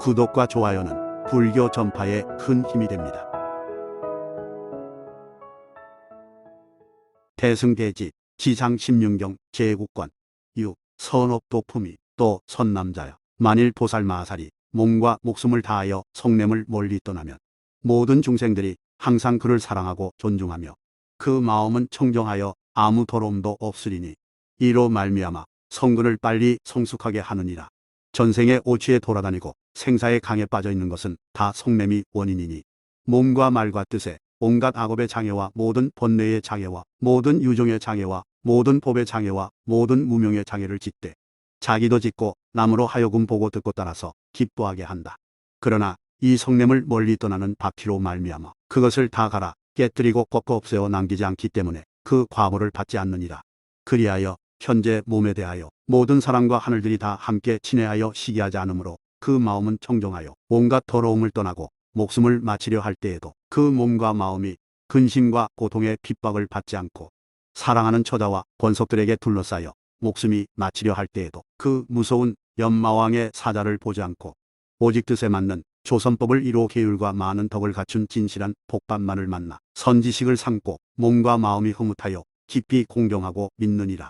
구독과 좋아요는 불교 전파에 큰 힘이 됩니다. 태승대지 지상 16경 제국권 6. 선업도품이 또 선남자여, 만일 보살마하살이 몸과 목숨을 다하여 성냄을 멀리 떠나면 모든 중생들이 항상 그를 사랑하고 존중하며 그 마음은 청정하여 아무 더러움도 없으리니 이로 말미암아 성근을 빨리 성숙하게 하느니라. 전생에 오취에 돌아다니고 생사의 강에 빠져 있는 것은 다 성냄이 원인이니 몸과 말과 뜻에 온갖 악업의 장애와 모든 번뇌의 장애와 모든 유종의 장애와 모든 법의 장애와 모든 무명의 장애를 짓되 자기도 짓고 남으로 하여금 보고 듣고 따라서 기뻐하게 한다. 그러나 이 성냄을 멀리 떠나는 바퀴로 말미암아 그것을 다 갈아 깨뜨리고 꺾어 없애어 남기지 않기 때문에 그 과보를 받지 않느니라. 그리하여 현재 몸에 대하여 모든 사람과 하늘들이 다 함께 친애하여 시기하지 않으므로 그 마음은 청정하여 온갖 더러움을 떠나고 목숨을 마치려 할 때에도 그 몸과 마음이 근심과 고통의 핍박을 받지 않고 사랑하는 처자와 권속들에게 둘러싸여 목숨이 마치려 할 때에도 그 무서운 연마왕의 사자를 보지 않고 오직 뜻에 맞는 조선법을 이루 계율과 많은 덕을 갖춘 진실한 복반만을 만나 선지식을 삼고 몸과 마음이 흐뭇하여 깊이 공경하고 믿느니라.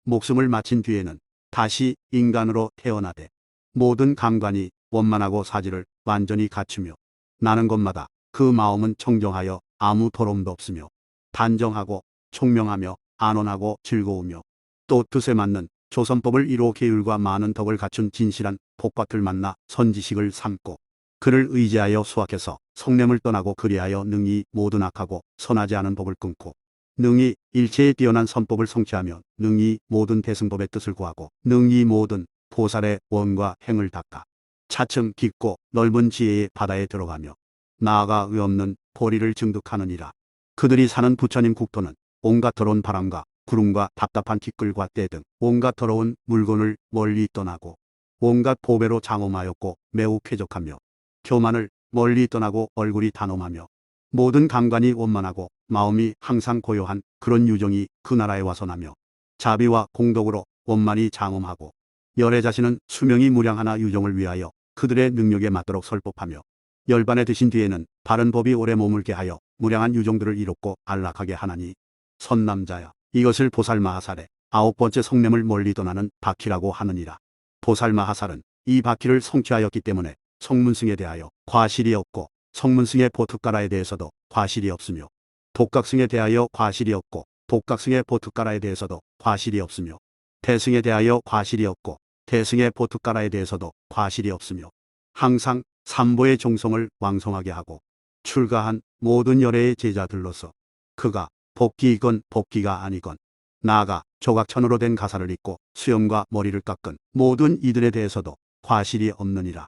목숨을 마친 뒤에는 다시 인간으로 태어나되 모든 감관이 원만하고 사지를 완전히 갖추며 나는 것마다 그 마음은 청정하여 아무 더러움도 없으며 단정하고 총명하며 안온하고 즐거우며 또 뜻에 맞는 조선법을 이루 계율과 많은 덕을 갖춘 진실한 복밭을 만나 선지식을 삼고 그를 의지하여 수확해서 성냄을 떠나고 그리하여 능히 모든 악하고 선하지 않은 법을 끊고 능히 일체에 뛰어난 선법을 성취하며 능히 모든 대승법의 뜻을 구하고 능히 모든 보살의 원과 행을 닦아 차츰 깊고 넓은 지혜의 바다에 들어가며 나아가 의없는 보리를 증득하느니라. 그들이 사는 부처님 국토는 온갖 더러운 바람과 구름과 답답한 티끌과 때 등 온갖 더러운 물건을 멀리 떠나고 온갖 보배로 장엄하였고 매우 쾌적하며 교만을 멀리 떠나고 얼굴이 단엄하며 모든 감관이 원만하고 마음이 항상 고요한 그런 유정이 그 나라에 와서 나며 자비와 공덕으로 원만히 장엄하고 열의 자신은 수명이 무량하나 유정을 위하여 그들의 능력에 맞도록 설법하며 열반에 드신 뒤에는 바른 법이 오래 머물게 하여 무량한 유정들을 이롭고 안락하게 하나니 선남자여, 이것을 보살마하살의 9번째 성냄을 멀리 떠나는 바퀴라고 하느니라. 보살마하살은 이 바퀴를 성취하였기 때문에 성문승에 대하여 과실이 없고 성문승의 보특가라에 대해서도 과실이 없으며 독각승에 대하여 과실이 없고 독각승의 보특가라에 대해서도 과실이 없으며 대승에 대하여 과실이 없고 대승의 보특가라에 대해서도 과실이 없으며 항상 삼보의 종성을 왕성하게 하고 출가한 모든 열애의 제자들로서 그가 법기이건 법기가 아니건 나아가 조각천으로 된 가사를 입고 수염과 머리를 깎은 모든 이들에 대해서도 과실이 없느니라.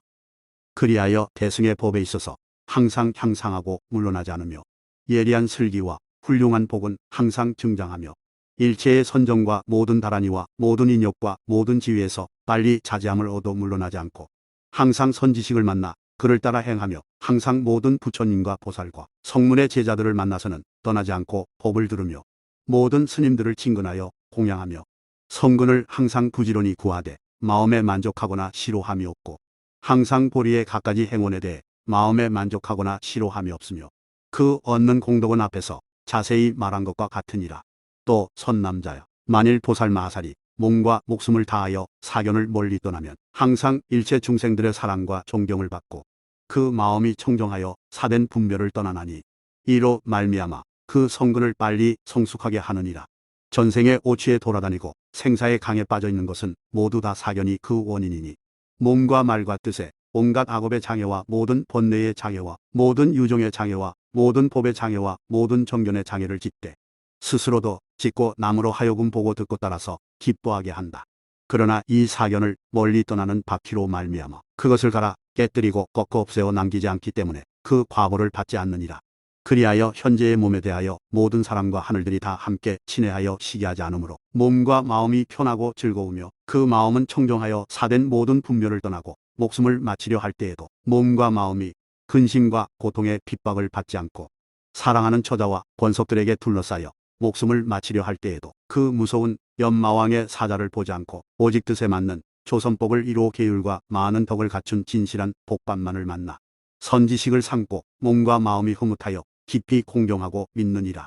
그리하여 대승의 법에 있어서 항상 향상하고 물러나지 않으며 예리한 슬기와 훌륭한 복은 항상 증장하며 일체의 선정과 모든 다란이와 모든 인욕과 모든 지위에서 빨리 자제함을 얻어 물러나지 않고 항상 선지식을 만나 그를 따라 행하며 항상 모든 부처님과 보살과 성문의 제자들을 만나서는 떠나지 않고 법을 들으며 모든 스님들을 친근하여 공양하며 성근을 항상 부지런히 구하되 마음에 만족하거나 싫어함이 없고 항상 보리의 갖가지 행원에 대해 마음에 만족하거나 싫어함이 없으며 그 얻는 공덕은 앞에서 자세히 말한 것과 같으니라. 또 선남자여, 만일 보살마하살이 몸과 목숨을 다하여 사견을 멀리 떠나면 항상 일체 중생들의 사랑과 존경을 받고 그 마음이 청정하여 사된 분별을 떠나나니 이로 말미암아 그 성근을 빨리 성숙하게 하느니라. 전생에 오취에 돌아다니고 생사의 강에 빠져 있는 것은 모두 다 사견이 그 원인이니 몸과 말과 뜻에 온갖 악업의 장애와 모든 번뇌의 장애와 모든 유종의 장애와 모든 법의 장애와 모든 정견의 장애를 짓되 스스로도 짓고 남으로 하여금 보고 듣고 따라서 기뻐하게 한다. 그러나 이 사견을 멀리 떠나는 바퀴로 말미암아 그것을 갈아 깨뜨리고 꺾어 없애어 남기지 않기 때문에 그 과보를 받지 않느니라. 그리하여 현재의 몸에 대하여 모든 사람과 하늘들이 다 함께 친애하여 시기하지 않으므로 몸과 마음이 편하고 즐거우며 그 마음은 청정하여 사된 모든 분별을 떠나고 목숨을 마치려 할 때에도 몸과 마음이 근심과 고통의 핍박을 받지 않고 사랑하는 처자와 권속들에게 둘러싸여 목숨을 마치려 할 때에도 그 무서운 연마왕의 사자를 보지 않고 오직 뜻에 맞는 조선법을 이로 계율과 많은 덕을 갖춘 진실한 복반만을 만나 선지식을 삼고 몸과 마음이 흐뭇하여 깊이 공경하고 믿느니라.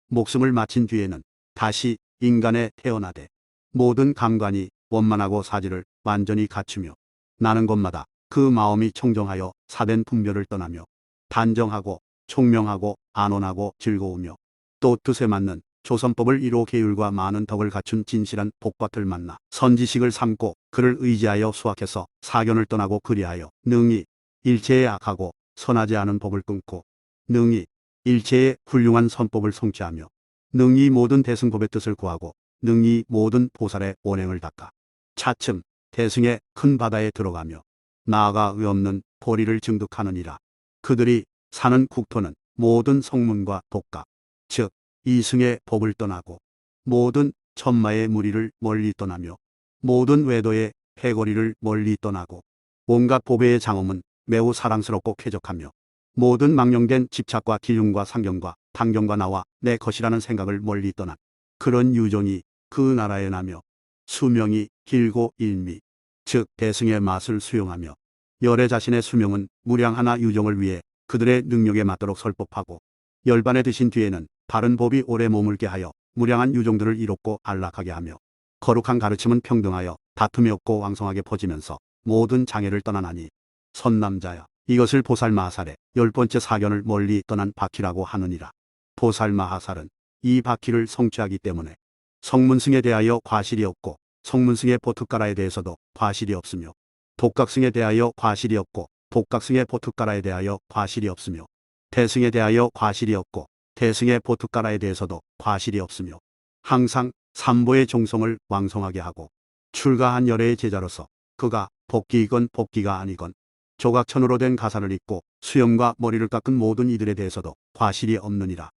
목숨을 마친 뒤에는 다시 인간에 태어나되 모든 감관이 원만하고 사지를 완전히 갖추며 나는 곳마다 그 마음이 청정하여 사된 분별을 떠나며 단정하고 총명하고 안온하고 즐거우며 또 뜻에 맞는 조선법을 이로 계율과 많은 덕을 갖춘 진실한 복밭을 만나 선지식을 삼고 그를 의지하여 수학해서 사견을 떠나고 그리하여 능히 일체의 악하고 선하지 않은 법을 끊고 능히 일체의 훌륭한 선법을 성취하며 능히 모든 대승법의 뜻을 구하고 능히 모든 보살의 원행을 닦아 차츰 대승의 큰 바다에 들어가며 나아가 의없는 보리를 증득하느니라. 그들이 사는 국토는 모든 성문과 독가 즉 이승의 법을 떠나고 모든 천마의 무리를 멀리 떠나며 모든 외도의 패거리를 멀리 떠나고 온갖 보배의 장엄은 매우 사랑스럽고 쾌적하며 모든 망령된 집착과 기흉과 상경과 당경과 나와 내 것이라는 생각을 멀리 떠난 그런 유종이 그 나라에 나며 수명이 길고 일미 즉 대승의 맛을 수용하며 열의 자신의 수명은 무량하나 유종을 위해 그들의 능력에 맞도록 설법하고 열반에 드신 뒤에는 바른 법이 오래 머물게 하여 무량한 유종들을 이롭고 안락하게 하며 거룩한 가르침은 평등하여 다툼이 없고 왕성하게 퍼지면서 모든 장애를 떠나나니 선남자야 이것을 보살마하살의 10번째 사견을 멀리 떠난 바퀴라고 하느니라. 보살마하살은 이 바퀴를 성취하기 때문에 성문승에 대하여 과실이 없고 성문승의 보특가라에 대해서도 과실이 없으며 독각승에 대하여 과실이 없고 독각승의 보특가라에 대하여 과실이 없으며 대승에 대하여 과실이 없고 대승의 보특가라에 대해서도 과실이 없으며 항상 삼보의 종성을 왕성하게 하고 출가한 열애의 제자로서 그가 법기이건 법기가 아니건 조각천으로 된 가사를 입고 수염과 머리를 깎은 모든 이들에 대해서도 과실이 없느니라.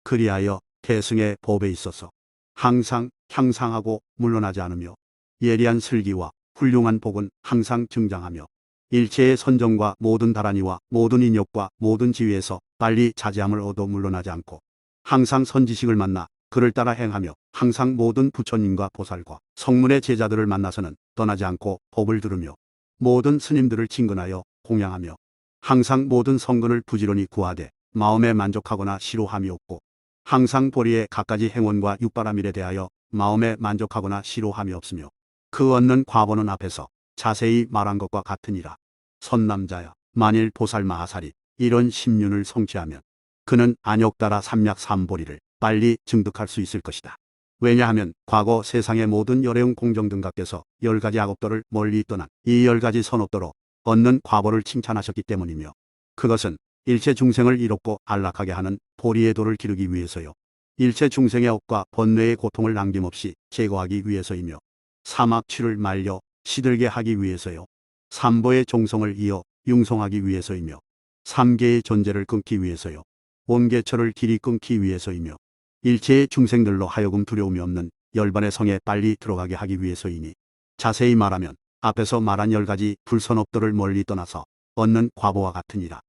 그리하여 대승의 법에 있어서 항상 향상하고 물러나지 않으며 예리한 슬기와 훌륭한 복은 항상 증장하며 일체의 선정과 모든 다란이와 모든 인욕과 모든 지위에서 빨리 자제함을 얻어 물러나지 않고 항상 선지식을 만나 그를 따라 행하며 항상 모든 부처님과 보살과 성문의 제자들을 만나서는 떠나지 않고 법을 들으며 모든 스님들을 친근하여 공양하며 항상 모든 성근을 부지런히 구하되 마음에 만족하거나 싫어함이 없고 항상 보리의 갖가지 행원과 육바라밀에 대하여 마음에 만족하거나 싫어함이 없으며 그 얻는 과보는 앞에서 자세히 말한 것과 같으니라. 선남자야 만일 보살마하살이 이런 심륜을 성취하면 그는 안욕따라 삼약 삼보리를 빨리 증득할 수 있을 것이다. 왜냐하면 과거 세상의 모든 열애용 공정등각께서 10가지 악업도를 멀리 떠난 이 10가지 선업도로 얻는 과보를 칭찬하셨기 때문이며 그것은 일체 중생을 이롭고 안락하게 하는 보리의 도를 기르기 위해서요. 일체 중생의 업과 번뇌의 고통을 남김없이 제거하기 위해서이며 사막취를 말려 시들게 하기 위해서요. 삼보의 종성을 이어 융성하기 위해서이며 삼계의 존재를 끊기 위해서요. 온계처를 길이 끊기 위해서이며 일체의 중생들로 하여금 두려움이 없는 열반의 성에 빨리 들어가게 하기 위해서이니 자세히 말하면 앞에서 말한 10가지 불선업도를 멀리 떠나서 얻는 과보와 같으니라.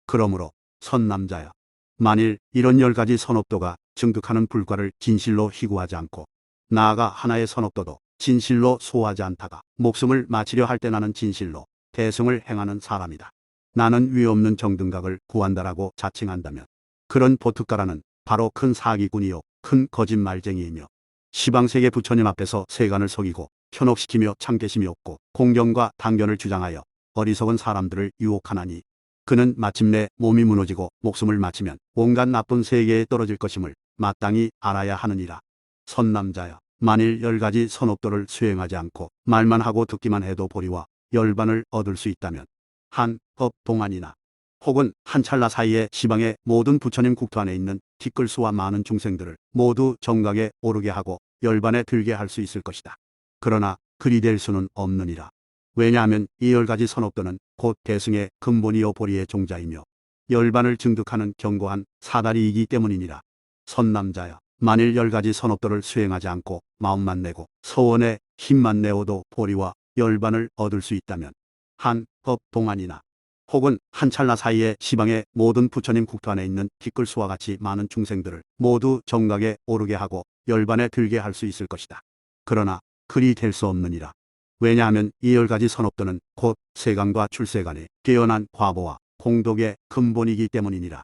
그러므로 선남자야 만일 이런 10가지 선업도가 증득하는 불과를 진실로 희구하지 않고 나아가 하나의 선업도도 진실로 소화하지 않다가 목숨을 마치려 할 때 나는 진실로 대승을 행하는 사람이다. 나는 위 없는 정등각을 구한다라고 자칭한다면 그런 보특가라는 바로 큰 사기꾼이요 큰 거짓말쟁이이며 시방세계 부처님 앞에서 세간을 속이고 현혹시키며 참계심이 없고 공경과 당견을 주장하여 어리석은 사람들을 유혹하나니 그는 마침내 몸이 무너지고 목숨을 마치면 온갖 나쁜 세계에 떨어질 것임을 마땅히 알아야 하느니라. 선남자야 만일 10가지 선업도를 수행하지 않고 말만 하고 듣기만 해도 보리와 열반을 얻을 수 있다면 한 법 동안이나 혹은 한 찰나 사이에 시방의 모든 부처님 국토 안에 있는 티끌수와 많은 중생들을 모두 정각에 오르게 하고 열반에 들게 할 수 있을 것이다. 그러나 그리 될 수는 없느니라. 왜냐하면 이 10가지 선업도는 곧 대승의 근본이요 보리의 종자이며 열반을 증득하는 견고한 사다리이기 때문이니라. 선남자야 만일 10가지 선업도를 수행하지 않고 마음만 내고 서원에 힘만 내어도 보리와 열반을 얻을 수 있다면 한 법 동안이나 혹은 한 찰나 사이에 시방의 모든 부처님 국토 안에 있는 티끌수와 같이 많은 중생들을 모두 정각에 오르게 하고 열반에 들게 할 수 있을 것이다. 그러나 그리 될 수 없느니라. 왜냐하면 이 10가지 선업도는 곧 세간과 출세간의 뛰어난 과보와 공덕의 근본이기 때문이니라.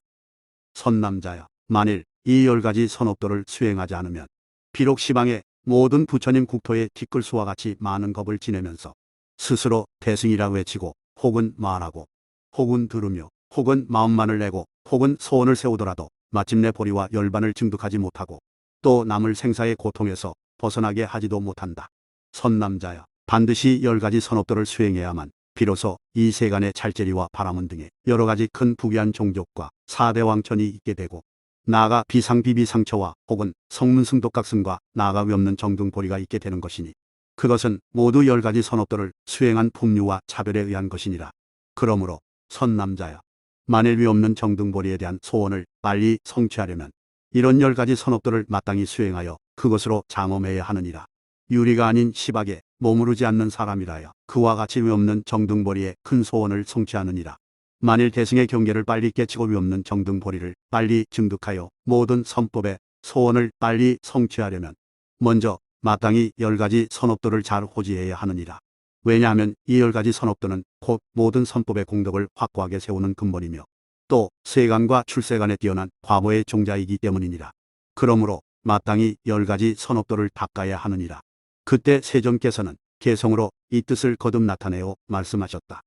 선남자여, 만일 이 10가지 선업도를 수행하지 않으면 비록 시방의 모든 부처님 국토에 티끌수와 같이 많은 겁을 지내면서 스스로 대승이라 외치고 혹은 말하고 혹은 들으며 혹은 마음만을 내고 혹은 소원을 세우더라도 마침내 보리와 열반을 증득하지 못하고 또 남을 생사의 고통에서 벗어나게 하지도 못한다. 선남자여, 반드시 10가지 선업도를 수행해야만 비로소 이 세간의 찰제리와 바라문 등의 여러 가지 큰 부귀한 종족과 사대왕천이 있게 되고 나아가 비상비비상처와 혹은 성문승독각승과 나아가 위없는 정등보리가 있게 되는 것이니 그것은 모두 10가지 선업도를 수행한 품류와 차별에 의한 것이니라. 그러므로 선남자여, 만일 위없는 정등보리에 대한 소원을 빨리 성취하려면 이런 10가지 선업도를 마땅히 수행하여 그것으로 장엄해야 하느니라. 유리가 아닌 시박에 머무르지 않는 사람이라여 그와 같이 위없는 정등보리의 큰 소원을 성취하느니라. 만일 대승의 경계를 빨리 깨치고 위없는 정등보리를 빨리 증득하여 모든 선법의 소원을 빨리 성취하려면 먼저 마땅히 10가지 선업도를 잘 호지해야 하느니라. 왜냐하면 이 10가지 선업도는 곧 모든 선법의 공덕을 확고하게 세우는 근본이며 또 세간과 출세간에 뛰어난 과보의 종자이기 때문이니라. 그러므로 마땅히 10가지 선업도를 닦아야 하느니라. 그때 세존께서는 개성으로 이 뜻을 거듭 나타내어 말씀하셨다.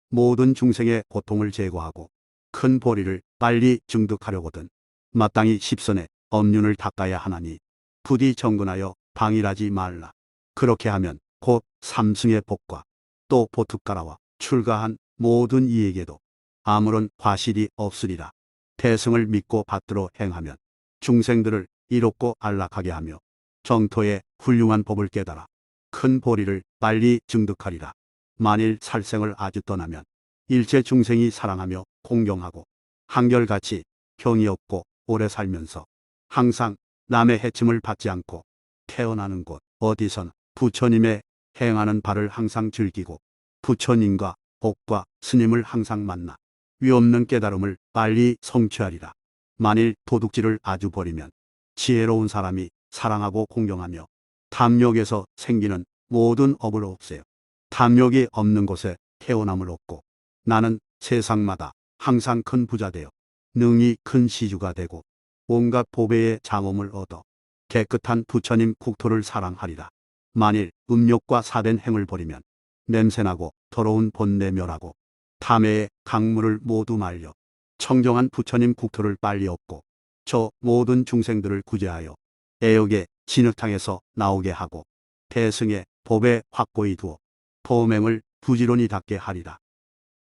모든 중생의 고통을 제거하고 큰 보리를 빨리 증득하려거든 마땅히 십선의 업륜을 닦아야 하나니 부디 정근하여 방일하지 말라. 그렇게 하면 곧 삼승의 복과 또 보특가라와 출가한 모든 이에게도 아무런 과실이 없으리라. 대승을 믿고 받들어 행하면 중생들을 이롭고 안락하게 하며 정토의 훌륭한 법을 깨달아 큰 보리를 빨리 증득하리라. 만일 살생을 아주 떠나면 일체 중생이 사랑하며 공경하고 한결같이 경이 없고 오래 살면서 항상 남의 해침을 받지 않고 태어나는 곳 어디서나 부처님의 행하는 바를 항상 즐기고 부처님과 복과 스님을 항상 만나 위없는 깨달음을 빨리 성취하리라. 만일 도둑질을 아주 버리면 지혜로운 사람이 사랑하고 공경하며 탐욕에서 생기는 모든 업을 없애요. 탐욕이 없는 곳에 태어남을 얻고 나는 세상마다 항상 큰 부자 되어 능히 큰 시주가 되고 온갖 보배의 장엄을 얻어 깨끗한 부처님 국토를 사랑하리라. 만일 음욕과 사된 행을 버리면 냄새나고 더러운 본내 멸하고 탐해의 강물을 모두 말려 청정한 부처님 국토를 빨리 얻고 저 모든 중생들을 구제하여 애욕의 진흙탕에서 나오게 하고 대승의 법에 확고히 두어 범행을 부지런히 닦게 하리라.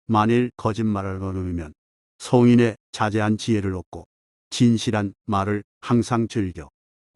만일 거짓말을 얻으면 성인의 자제한 지혜를 얻고 진실한 말을 항상 즐겨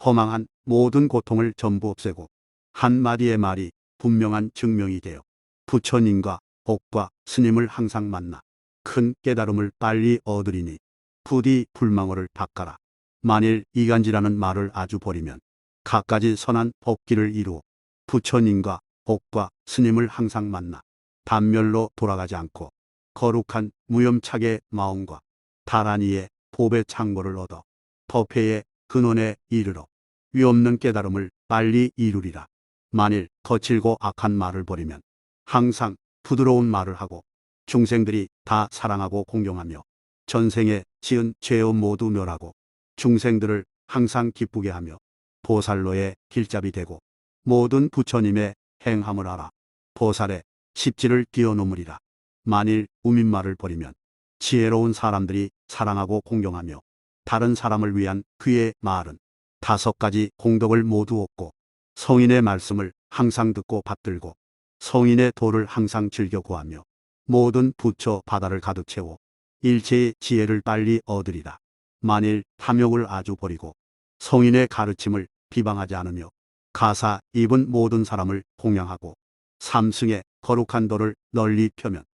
허망한 모든 고통을 전부 없애고 한마디의 말이 분명한 증명이 되어 부처님과 복과 스님을 항상 만나 큰 깨달음을 빨리 얻으리니 부디 불망어를 닦아라. 만일 이간지라는 말을 아주 버리면 갖가지 선한 법기를 이루어 부처님과 복과 스님을 항상 만나 단멸로 돌아가지 않고 거룩한 무염착의 마음과 다란이의 법의 창고를 얻어 법회의 근원에 이르러 위없는 깨달음을 빨리 이루리라. 만일 거칠고 악한 말을 버리면 항상 부드러운 말을 하고 중생들이 다 사랑하고 공경하며 전생에 지은 죄업 모두 멸하고 중생들을 항상 기쁘게 하며 보살로의 길잡이 되고 모든 부처님의 행함을 알아 보살의 십지를 뛰어넘으리라. 만일 우민말을 버리면 지혜로운 사람들이 사랑하고 공경하며 다른 사람을 위한 그의 말은 5가지 공덕을 모두 얻고 성인의 말씀을 항상 듣고 받들고 성인의 도를 항상 즐겨 구하며 모든 부처 바다를 가득 채워 일체의 지혜를 빨리 얻으리라. 만일 탐욕을 아주 버리고 성인의 가르침을 비방하지 않으며 가사 입은 모든 사람을 공양하고 삼승의 거룩한 도를 널리 펴면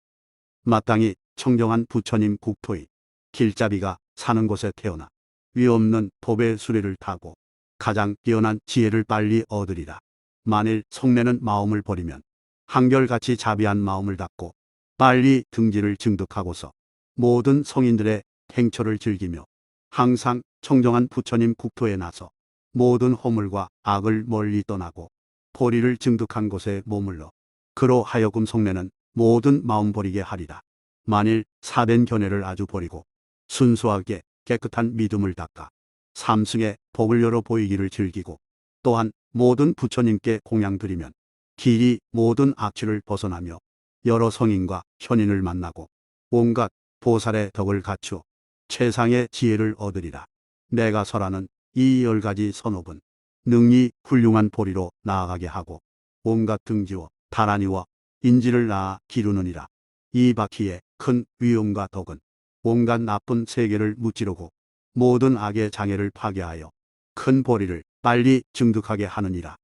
마땅히 청정한 부처님 국토의 길잡이가 사는 곳에 태어나 위없는 법의 수레를 타고 가장 뛰어난 지혜를 빨리 얻으리라. 만일 성내는 마음을 버리면 한결같이 자비한 마음을 닫고 빨리 등지를 증득하고서 모든 성인들의 행처를 즐기며 항상 청정한 부처님 국토에 나서 모든 허물과 악을 멀리 떠나고 보리를 증득한 곳에 머물러 그로 하여금 속내는 모든 마음 버리게 하리라. 만일 사된 견해를 아주 버리고 순수하게 깨끗한 믿음을 닦아 삼승의 복을 열어 보이기를 즐기고 또한 모든 부처님께 공양 드리면 길이 모든 악취를 벗어나며 여러 성인과 현인을 만나고 온갖 보살의 덕을 갖추어 최상의 지혜를 얻으리라. 내가 설하는 이 10가지 선업은 능히 훌륭한 보리로 나아가게 하고 온갖 등지와 다란이와 인지를 낳아 기르느니라. 이 바퀴의 큰 위엄과 덕은 온갖 나쁜 세계를 무찌르고 모든 악의 장애를 파괴하여 큰 보리를 빨리 증득하게 하느니라.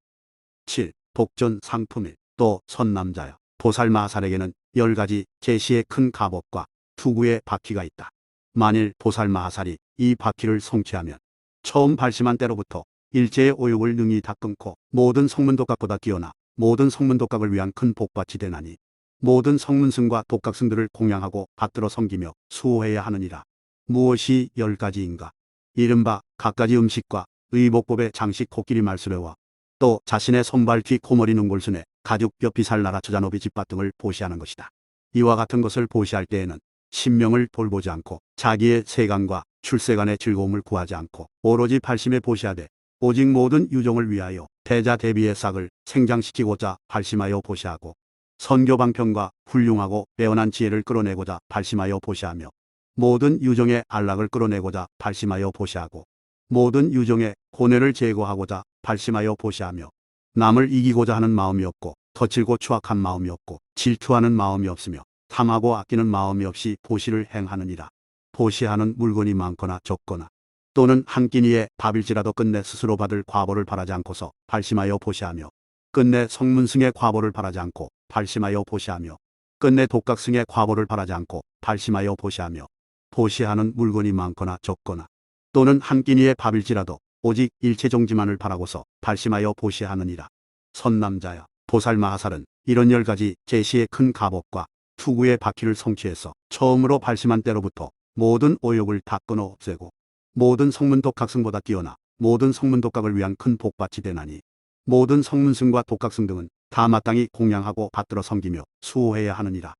7. 복전 상품일. 또 선남자여, 보살마하살에게는 10가지 제시의 큰 갑옷과 투구의 바퀴가 있다. 만일 보살마하살이 이 바퀴를 성취하면 처음 발심한 때로부터 일체의 오욕을 능히 다 끊고 모든 성문독각보다 뛰어나 모든 성문독각을 위한 큰 복밭이 되나니 모든 성문승과 독각승들을 공양하고 받들어 섬기며 수호해야 하느니라. 무엇이 10가지인가? 이른바 갖가지 음식과 의복법의 장식 코끼리 말수레와 또 자신의 손발 뒤 코머리 눈골순에 가죽 뼈 비살 나라 처자노비 집밭 등을 보시하는 것이다. 이와 같은 것을 보시할 때에는 신명을 돌보지 않고 자기의 세간과 출세간의 즐거움을 구하지 않고 오로지 발심에 보시하되 오직 모든 유종을 위하여 대자 대비의 싹을 생장시키고자 발심하여 보시하고 선교방편과 훌륭하고 빼어난 지혜를 끌어내고자 발심하여 보시하며 모든 유종의 안락을 끌어내고자 발심하여 보시하고 모든 유종의 고뇌를 제거하고자 발심하여 보시하며 남을 이기고자 하는 마음이 없고 거칠고 추악한 마음이 없고 질투하는 마음이 없으며 탐하고 아끼는 마음이 없이 보시를 행하느니라. 보시하는 물건이 많거나 적거나 또는 한 끼니에 밥일지라도 끝내 스스로 받을 과보를 바라지 않고서 발심하여 보시하며 끝내 성문승의 과보를 바라지 않고 발심하여 보시하며 끝내 독각승의 과보를 바라지 않고 발심하여 보시하며 보시하는 물건이 많거나 적거나 또는 한 끼니의 밥일지라도 오직 일체종지만을 바라고서 발심하여 보시하느니라. 선남자여, 보살마하살은 이런 10가지 제시의 큰 갑옷과 투구의 바퀴를 성취해서 처음으로 발심한 때로부터 모든 오욕을 다 끊어 없애고 모든 성문독각승보다 뛰어나 모든 성문독각을 위한 큰 복밭이 되나니 모든 성문승과 독각승 등은 다 마땅히 공양하고 받들어 섬기며 수호해야 하느니라.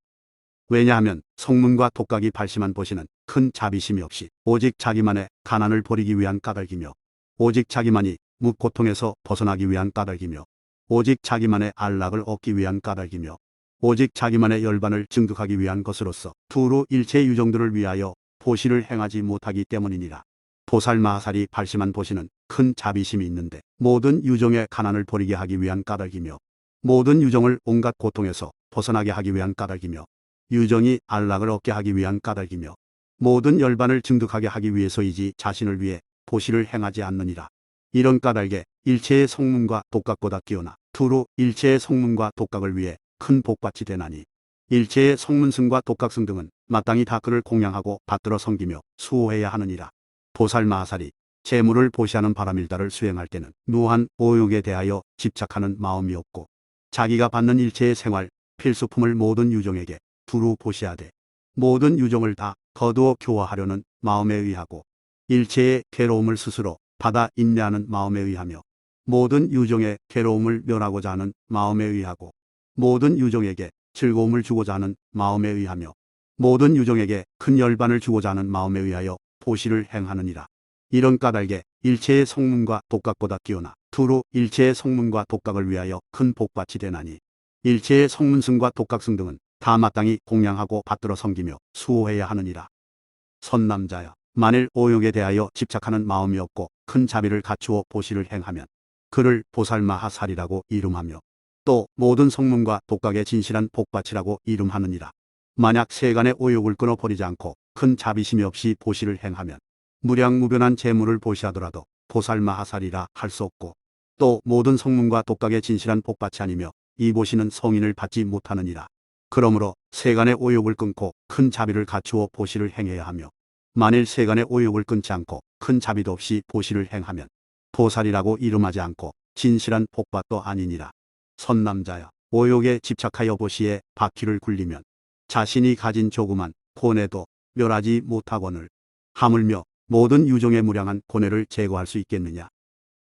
왜냐하면 성문과 독각이 발심한 보시는 큰 자비심이 없이 오직 자기만의 가난을 버리기 위한 까닭이며 오직 자기만이 무고통에서 벗어나기 위한 까닭이며 오직 자기만의 안락을 얻기 위한 까닭이며 오직 자기만의 열반을 증득하기 위한 것으로서 두루 일체 유종들을 위하여 보시를 행하지 못하기 때문이니라. 보살마하살이 발심한 보시는 큰 자비심이 있는데 모든 유종의 가난을 버리게 하기 위한 까닭이며 모든 유종을 온갖 고통에서 벗어나게 하기 위한 까닭이며 유종이 안락을 얻게 하기 위한 까닭이며 모든 열반을 증득하게 하기 위해서이지 자신을 위해 보시를 행하지 않느니라. 이런 까닭에 일체의 성문과 독각보다 뛰어나 두루 일체의 성문과 독각을 위해 큰 복밭이 되나니 일체의 성문승과 독각승 등은 마땅히 다 그를 공양하고 받들어 섬기며 수호해야 하느니라. 보살마하살이 재물을 보시하는 바람일다를 수행할 때는 무한 오욕에 대하여 집착하는 마음이 없고 자기가 받는 일체의 생활 필수품을 모든 유종에게 두루 보시하되 모든 유종을 다 거두어 교화하려는 마음에 의하고 일체의 괴로움을 스스로 받아 인내하는 마음에 의하며 모든 유종의 괴로움을 멸하고자 하는 마음에 의하고 모든 유종에게 즐거움을 주고자 하는 마음에 의하며 모든 유종에게 큰 열반을 주고자 하는 마음에 의하여 보시를 행하느니라. 이런 까닭에 일체의 성문과 독각보다 뛰어나 두루 일체의 성문과 독각을 위하여 큰 복밭이 되나니 일체의 성문승과 독각승 등은 다 마땅히 공양하고 받들어 섬기며 수호해야 하느니라. 선남자여, 만일 오욕에 대하여 집착하는 마음이 없고 큰 자비를 갖추어 보시를 행하면 그를 보살마하살이라고 이름하며 또 모든 성문과 독각의 진실한 복밭이라고 이름하느니라. 만약 세간의 오욕을 끊어버리지 않고 큰 자비심이 없이 보시를 행하면 무량무변한 재물을 보시하더라도 보살마하살이라 할 수 없고 또 모든 성문과 독각의 진실한 복밭이 아니며 이 보시는 성인을 받지 못하느니라. 그러므로 세간의 오욕을 끊고 큰 자비를 갖추어 보시를 행해야 하며 만일 세간의 오욕을 끊지 않고 큰 자비도 없이 보시를 행하면 보살이라고 이름하지 않고 진실한 복밭도 아니니라. 선남자여, 오욕에 집착하여 보시에 바퀴를 굴리면 자신이 가진 조그만 고뇌도 멸하지 못하거늘 하물며 모든 유종의 무량한 고뇌를 제거할 수 있겠느냐.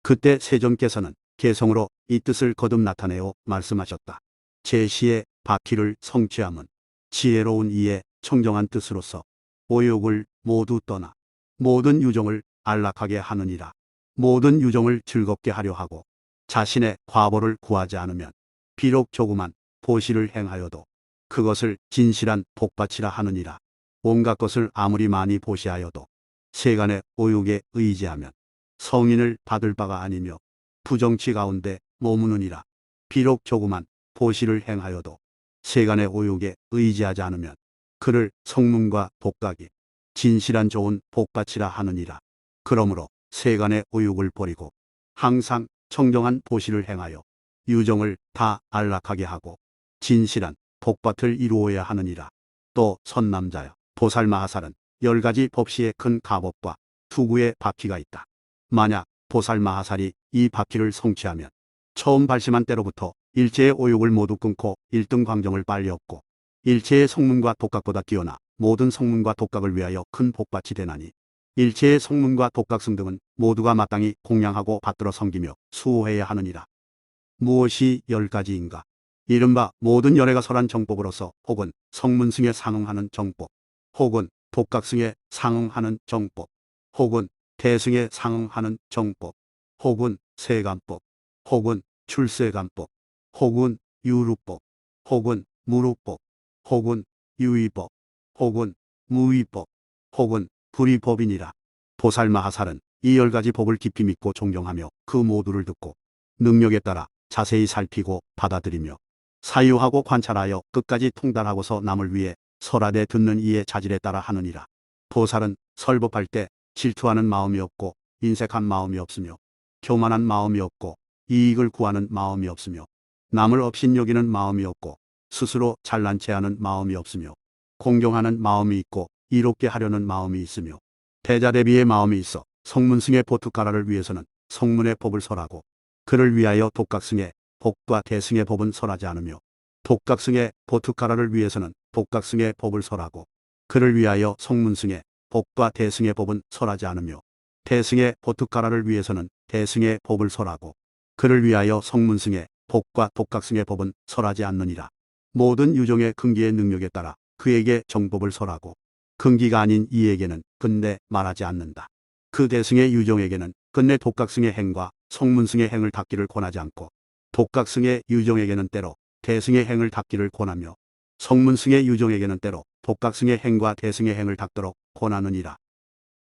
그때 세존께서는 개성으로 이 뜻을 거듭 나타내어 말씀하셨다. 제시의 바퀴를 성취함은 지혜로운 이의 청정한 뜻으로서 오욕을 모두 떠나 모든 유종을 안락하게 하느니라. 모든 유종을 즐겁게 하려 하고 자신의 과보를 구하지 않으면 비록 조그만 보시를 행하여도 그것을 진실한 복받이라 하느니라. 온갖 것을 아무리 많이 보시하여도 세간의 오욕에 의지하면 성인을 받을 바가 아니며 부정치 가운데 머무느니라. 비록 조그만 보시를 행하여도 세간의 오욕에 의지하지 않으면 그를 성문과 독각이 진실한 좋은 복받이라 하느니라. 그러므로 세간의 오욕을 버리고 항상 청정한 보시를 행하여 유정을 다 안락하게 하고 진실한 복받을 이루어야 하느니라. 또 선남자여, 보살마하살은 10가지 법시의 큰 가법과 투구의 바퀴가 있다. 만약 보살마하살이 이 바퀴를 성취하면 처음 발심한 때로부터 일체의 오욕을 모두 끊고 1등 광정을 빨리 얻고 일체의 성문과 독각보다 뛰어나 모든 성문과 독각을 위하여 큰 복받이 되나니 일체의 성문과 독각승 등은 모두가 마땅히 공양하고 받들어 섬기며 수호해야 하느니라. 무엇이 10가지인가? 이른바 모든 열애가 설한 정법으로서 혹은 성문승에 상응하는 정법, 혹은 독각승에 상응하는 정법, 혹은 대승에 상응하는 정법, 혹은 세간법, 혹은 출세간법, 혹은 유루법, 혹은 무루법, 혹은 유의법, 혹은 무의법, 혹은 불의법이니라. 보살마하살은 이 10가지 법을 깊이 믿고 존경하며 그 모두를 듣고 능력에 따라 자세히 살피고 받아들이며 사유하고 관찰하여 끝까지 통달하고서 남을 위해 설하되 듣는 이의 자질에 따라 하느니라. 보살은 설법할 때 질투하는 마음이 없고 인색한 마음이 없으며 교만한 마음이 없고 이익을 구하는 마음이 없으며 남을 업신여기는 마음이 없고 스스로 잘난 체하는 마음이 없으며 공경하는 마음이 있고 이롭게 하려는 마음이 있으며 대자대비의 마음이 있어 성문승의 보투가라를 위해서는 성문의 법을 설하고 그를 위하여 독각승의 복과 대승의 법은 설하지 않으며 독각승의 보투가라를 위해서는 독각승의 법을 설하고 그를 위하여 성문승의 복과 대승의 법은 설하지 않으며 대승의 보투가라를 위해서는 대승의 법을 설하고 그를 위하여 성문승의 복과 독각승의 법은 설하지 않느니라. 모든 유종의 근기의 능력에 따라 그에게 정법을 설하고 근기가 아닌 이에게는 끝내 말하지 않는다. 그 대승의 유종에게는 끝내 독각승의 행과 성문승의 행을 닦기를 권하지 않고 독각승의 유종에게는 때로 대승의 행을 닦기를 권하며 성문승의 유종에게는 때로 독각승의 행과 대승의 행을 닦도록 권하느니라.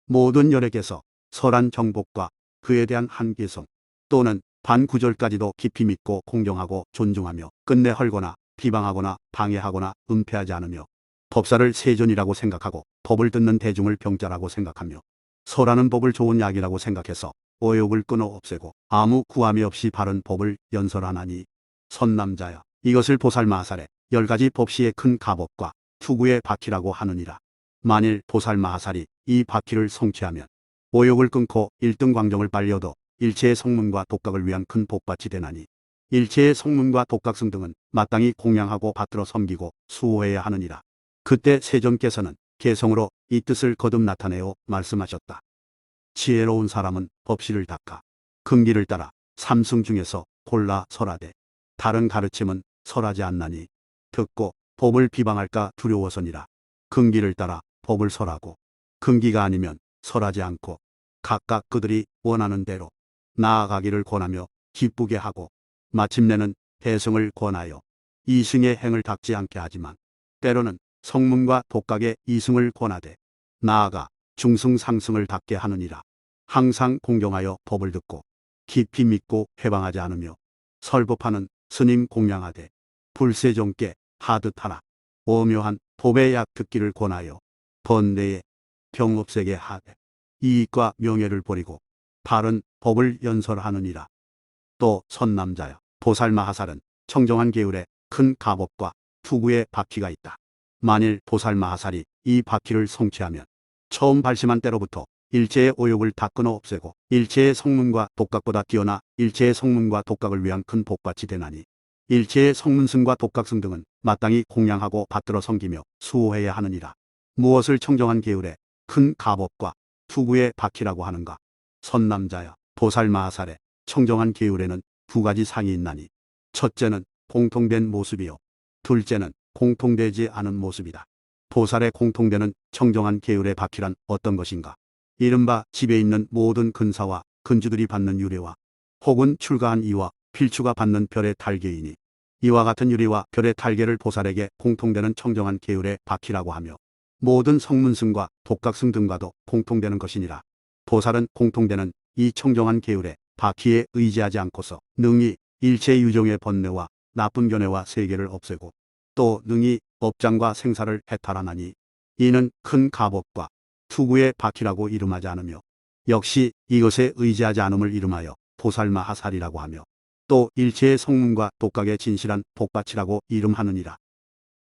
모든 열에게서 설한 정법과 그에 대한 한계성 또는 반구절까지도 깊이 믿고 공경하고 존중하며 끝내 헐거나 비방하거나 방해하거나 은폐하지 않으며 법사를 세존이라고 생각하고 법을 듣는 대중을 병자라고 생각하며 설하는 법을 좋은 약이라고 생각해서 오욕을 끊어 없애고 아무 구함이 없이 바른 법을 연설하나니 선남자여, 이것을 보살마하살의 10가지 법시의 큰 가법과 투구의 바퀴라고 하느니라. 만일 보살마하살이 이 바퀴를 성취하면 오욕을 끊고 1등 광정을 빨리 얻어 일체의 성문과 독각을 위한 큰 복받이 되나니 일체의 성문과 독각승 등은 마땅히 공양하고 받들어 섬기고 수호해야 하느니라. 그때 세존께서는 개성으로 이 뜻을 거듭 나타내어 말씀하셨다. 지혜로운 사람은 법시를 닦아 근기를 따라 삼승 중에서 골라 설하되 다른 가르침은 설하지 않나니 듣고 법을 비방할까 두려워서니라. 근기를 따라 법을 설하고 근기가 아니면 설하지 않고 각각 그들이 원하는 대로 나아가기를 권하며 기쁘게 하고 마침내는 대승을 권하여 이승의 행을 닦지 않게 하지만 때로는 성문과 독각의 이승을 권하되 나아가 중승 상승을 닦게 하느니라. 항상 공경하여 법을 듣고 깊이 믿고 회방하지 않으며 설법하는 스님 공양하되 불세종께 하듯하라. 오묘한 법의 약 듣기를 권하여 번뇌에 병 없애게 하되 이익과 명예를 버리고 바른 법을 연설하느니라. 또 선남자여, 보살마하살은 청정한 계율의 큰 가법과 투구의 바퀴가 있다. 만일 보살마하살이 이 바퀴를 성취하면 처음 발심한 때로부터 일체의 오욕을 다 끊어 없애고 일체의 성문과 독각보다 뛰어나 일체의 성문과 독각을 위한 큰 복받이 되나니 일체의 성문승과 독각승 등은 마땅히 공양하고 받들어 섬기며 수호해야 하느니라. 무엇을 청정한 계율의 큰 가법과 투구의 바퀴라고 하는가? 선남자여, 보살마하살의 청정한 계율에는 2가지 상이 있나니 첫째는 공통된 모습이요. 둘째는 공통되지 않은 모습이다. 보살의 공통되는 청정한 계율의 바퀴란 어떤 것인가? 이른바 집에 있는 모든 근사와 근주들이 받는 유래와 혹은 출가한 이와 필추가 받는 별의 달개이니 이와 같은 유리와 별의 달개를 보살에게 공통되는 청정한 계율의 바퀴라고 하며 모든 성문승과 독각승 등과도 공통되는 것이니라. 보살은 공통되는 이 청정한 계율의 바퀴에 의지하지 않고서 능히 일체 유종의 번뇌와 나쁜 견해와 세계를 없애고 또 능히 업장과 생사를 해탈하나니 이는 큰 가법과 투구의 바퀴라고 이름하지 않으며 역시 이것에 의지하지 않음을 이름하여 보살마하살이라고 하며 또 일체의 성문과 독각의 진실한 복밭이라고 이름하느니라.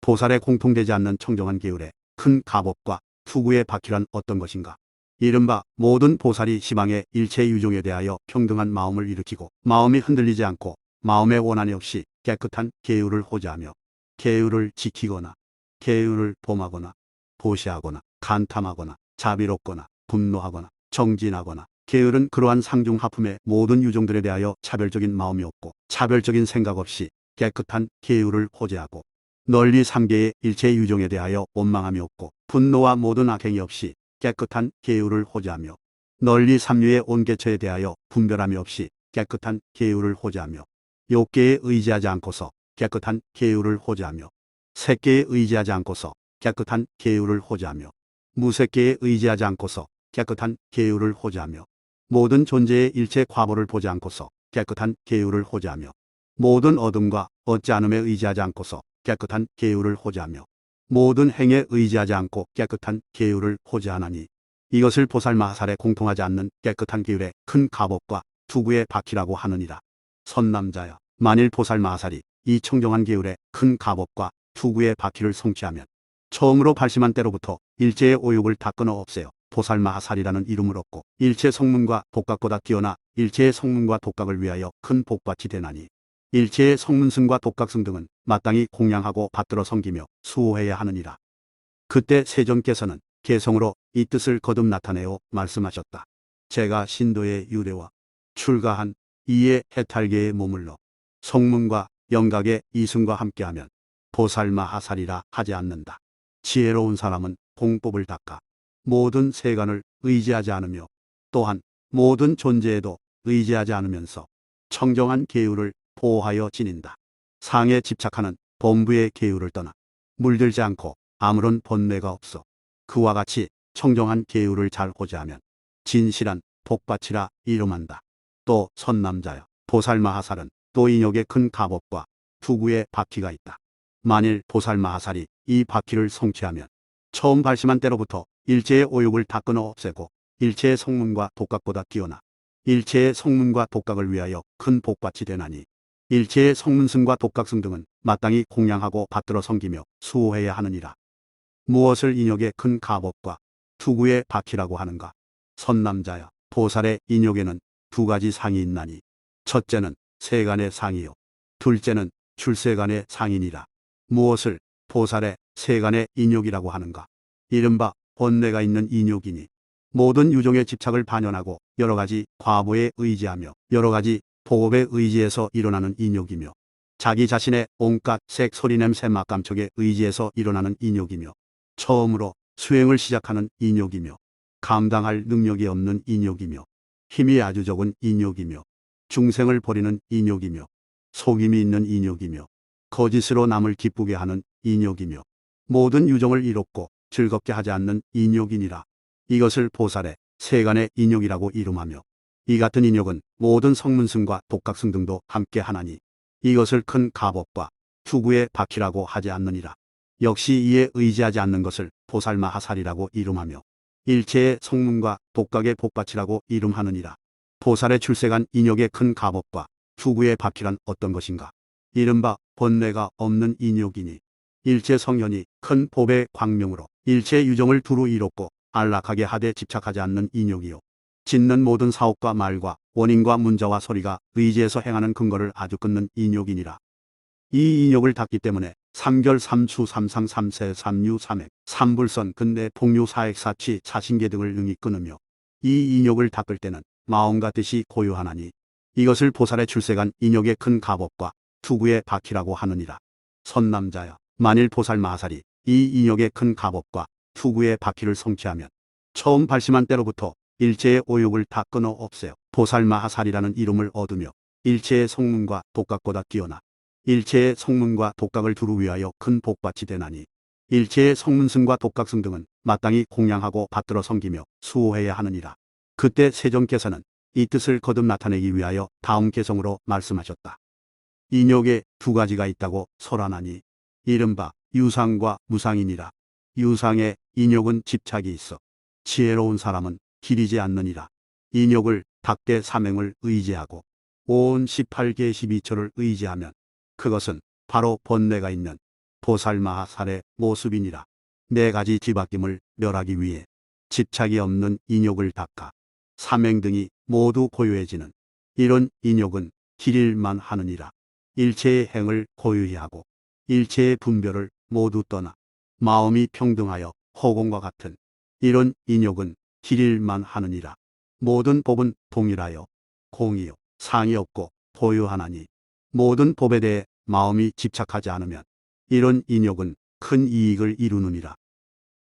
보살에 공통되지 않는 청정한 계율의 큰 가법과 투구의 바퀴란 어떤 것인가? 이른바 모든 보살이 시방의 일체 유종에 대하여 평등한 마음을 일으키고 마음이 흔들리지 않고 마음의 원한이 없이 깨끗한 계율을 호재하며 계율을 지키거나 계율을 범하거나 보시하거나 간탐하거나 자비롭거나 분노하거나 정진하거나 계율은 그러한 상중하품의 모든 유종들에 대하여 차별적인 마음이 없고 차별적인 생각 없이 깨끗한 계율을 호재하고 널리 삼계의 일체 유종에 대하여 원망함이 없고 분노와 모든 악행이 없이 깨끗한 계율을 호재하며 널리 삼류의 온개처에 대하여 분별함이 없이 깨끗한 계율을 호재하며 욕계에 의지하지 않고서 깨끗한 계율을 호재하며 색계에 의지하지 않고서 깨끗한 계율을 호재하며 무색계에 의지하지 않고서 깨끗한 계율을 호재하며 모든 존재의 일체 과보를 보지 않고서 깨끗한 계율을 호재하며 모든 얻음과 얻지 않음에 의지하지 않고서 깨끗한 계율을 호재하며 모든 행에 의지하지 않고 깨끗한 계율을 호재하나니 이것을 보살마하살에 공통하지 않는 깨끗한 계율의 큰 가법과 투구의 바퀴라고 하느니라. 선남자여, 만일 보살마하살이 이 청정한 계율의 큰 가법과 투구의 바퀴를 성취하면 처음으로 발심한 때로부터 일체의 오욕을 다 끊어 없애어 보살마하살이라는 이름을 얻고 일체 성문과 독각보다 뛰어나 일체의 성문과 독각을 위하여 큰 복밭이 되나니 일체의 성문승과 독각승 등은 마땅히 공양하고 받들어 섬기며 수호해야 하느니라. 그때 세존께서는 개성으로 이 뜻을 거듭 나타내어 말씀하셨다. 제가 신도의 유래와 출가한 이의 해탈계에 머물러 성문과 영각의 이승과 함께하면 보살마하살이라 하지 않는다. 지혜로운 사람은 공법을 닦아 모든 세간을 의지하지 않으며 또한 모든 존재에도 의지하지 않으면서 청정한 계율을 보호하여 지닌다. 상에 집착하는 범부의 계율을 떠나 물들지 않고 아무런 번뇌가 없어 그와 같이 청정한 계율을 잘 호재하면 진실한 복밭이라 이름한다. 또 선남자여, 보살마하살은 또 인욕의 큰 가법과 투구의 바퀴가 있다. 만일 보살마하살이 이 바퀴를 성취하면 처음 발심한 때로부터 일체의 오욕을 다 끊어 없애고 일체의 성문과 독각보다 뛰어나 일체의 성문과 독각을 위하여 큰 복밭이 되나니 일체의 성문승과 독각승 등은 마땅히 공양하고 받들어 섬기며 수호해야 하느니라. 무엇을 인욕의 큰 가법과 투구의 바퀴라고 하는가? 선남자여, 보살의 인욕에는 두 가지 상이 있나니 첫째는 세간의 상이요 둘째는 출세간의 상이니라. 무엇을 보살의 세간의 인욕이라고 하는가? 이른바 번뇌가 있는 인욕이니 모든 유종의 집착을 반연하고 여러 가지 과보에 의지하며 여러 가지 보업에 의지해서 일어나는 인욕이며 자기 자신의 온갖 색 소리 냄새 맛 감촉에 의지해서 일어나는 인욕이며 처음으로 수행을 시작하는 인욕이며 감당할 능력이 없는 인욕이며 힘이 아주 적은 인욕이며 중생을 버리는 인욕이며 속임이 있는 인욕이며 거짓으로 남을 기쁘게 하는 인욕이며 모든 유종을 이롭고 즐겁게 하지 않는 인욕이니라. 이것을 보살의 세간의 인욕이라고 이름하며 이 같은 인욕은 모든 성문승과 독각승 등도 함께 하나니 이것을 큰 가법과 투구의 바퀴라고 하지 않느니라. 역시 이에 의지하지 않는 것을 보살마하살이라고 이름하며 일체의 성문과 독각의 복밭이라고 이름하느니라. 보살의 출세간 인욕의 큰 가법과 투구의 바퀴란 어떤 것인가? 이른바 번뇌가 없는 인욕이니 일체 성현이 큰 법의 광명으로 일체 유종을 두루 이롭고 안락하게 하되 집착하지 않는 인욕이요 짓는 모든 사업과 말과 원인과 문자와 소리가 의지해서 행하는 근거를 아주 끊는 인욕이니라. 이 인욕을 닦기 때문에 삼결 삼수 삼상 삼세 삼유 삼액 삼불선 근대 폭류 사액 사취 사신계 등을 능히 끊으며 이 인욕을 닦을 때는 마음과 뜻이 고요하나니 이것을 보살의 출세간 인욕의 큰 가법과 투구의 바퀴라고 하느니라. 선남자여, 만일 보살마하살이 이 인욕의 큰 갑옷과 투구의 바퀴를 성취하면 처음 발심한 때로부터 일체의 오욕을 다 끊어 없애어 보살마하살이라는 이름을 얻으며 일체의 성문과 독각보다 뛰어나 일체의 성문과 독각을 두루 위하여 큰 복밭이 되나니, 일체의 성문승과 독각승 등은 마땅히 공양하고 받들어 섬기며 수호해야 하느니라. 그때 세존께서는 이 뜻을 거듭 나타내기 위하여 다음 개성으로 말씀하셨다. 인욕에 두 가지가 있다고 설하나니 이른바 유상과 무상이니라. 유상에 인욕은 집착이 있어 지혜로운 사람은 기리지 않느니라. 인욕을 닭대 삼행을 의지하고 온 18개 12처를 의지하면 그것은 바로 번뇌가 있는 보살마하살의 모습이니라. 네 가지 뒤바뀜을 멸하기 위해 집착이 없는 인욕을 닦아 삼행 등이 모두 고요해지는 이런 인욕은 기릴만 하느니라. 일체의 행을 고요히 하고 일체의 분별을 모두 떠나 마음이 평등하여 허공과 같은 이런 인욕은 기릴만 하느니라. 모든 법은 동일하여 공이요 상이 없고 보유하나니 모든 법에 대해 마음이 집착하지 않으면 이런 인욕은 큰 이익을 이루느니라.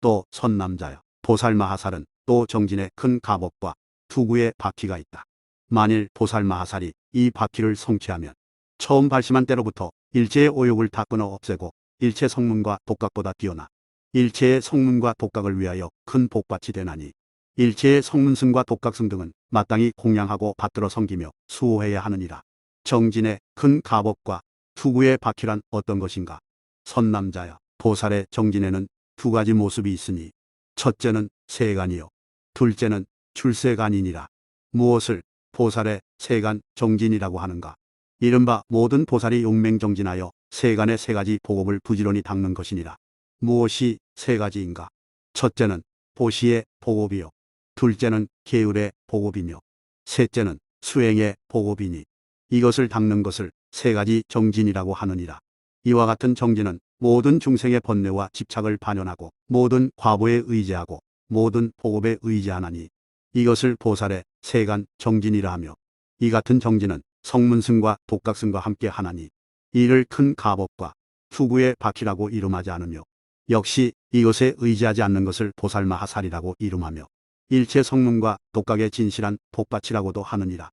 또 선남자여, 보살마하살은 또 정진에 큰 갑옷과 투구의 바퀴가 있다. 만일 보살마하살이 이 바퀴를 성취하면 처음 발심한 때로부터 일체의 오욕을 다 끊어 없애고 일체 성문과 독각보다 뛰어나 일체의 성문과 독각을 위하여 큰 복밭이 되나니, 일체의 성문승과 독각승 등은 마땅히 공양하고 받들어 섬기며 수호해야 하느니라. 정진의 큰 갑옷과 투구의 바퀴란 어떤 것인가? 선남자여, 보살의 정진에는 두 가지 모습이 있으니 첫째는 세간이요 둘째는 출세간이니라. 무엇을 보살의 세간 정진이라고 하는가? 이른바 모든 보살이 용맹정진하여 세간의 세 가지 복업을 부지런히 닦는 것이니라. 무엇이 세 가지인가? 첫째는 보시의 복업이요 둘째는 계율의 복업이며 셋째는 수행의 복업이니 이것을 닦는 것을 세 가지 정진이라고 하느니라. 이와 같은 정진은 모든 중생의 번뇌와 집착을 반연하고 모든 과보에 의지하고 모든 복업에 의지하나니 이것을 보살의 세간 정진이라 하며, 이 같은 정진은 성문승과 독각승과 함께 하나니 이를 큰 갑옷과 투구의 바퀴라고 이름하지 않으며, 역시 이것에 의지하지 않는 것을 보살마하살이라고 이름하며 일체 성문과 독각의 진실한 복밭이라고도 하느니라.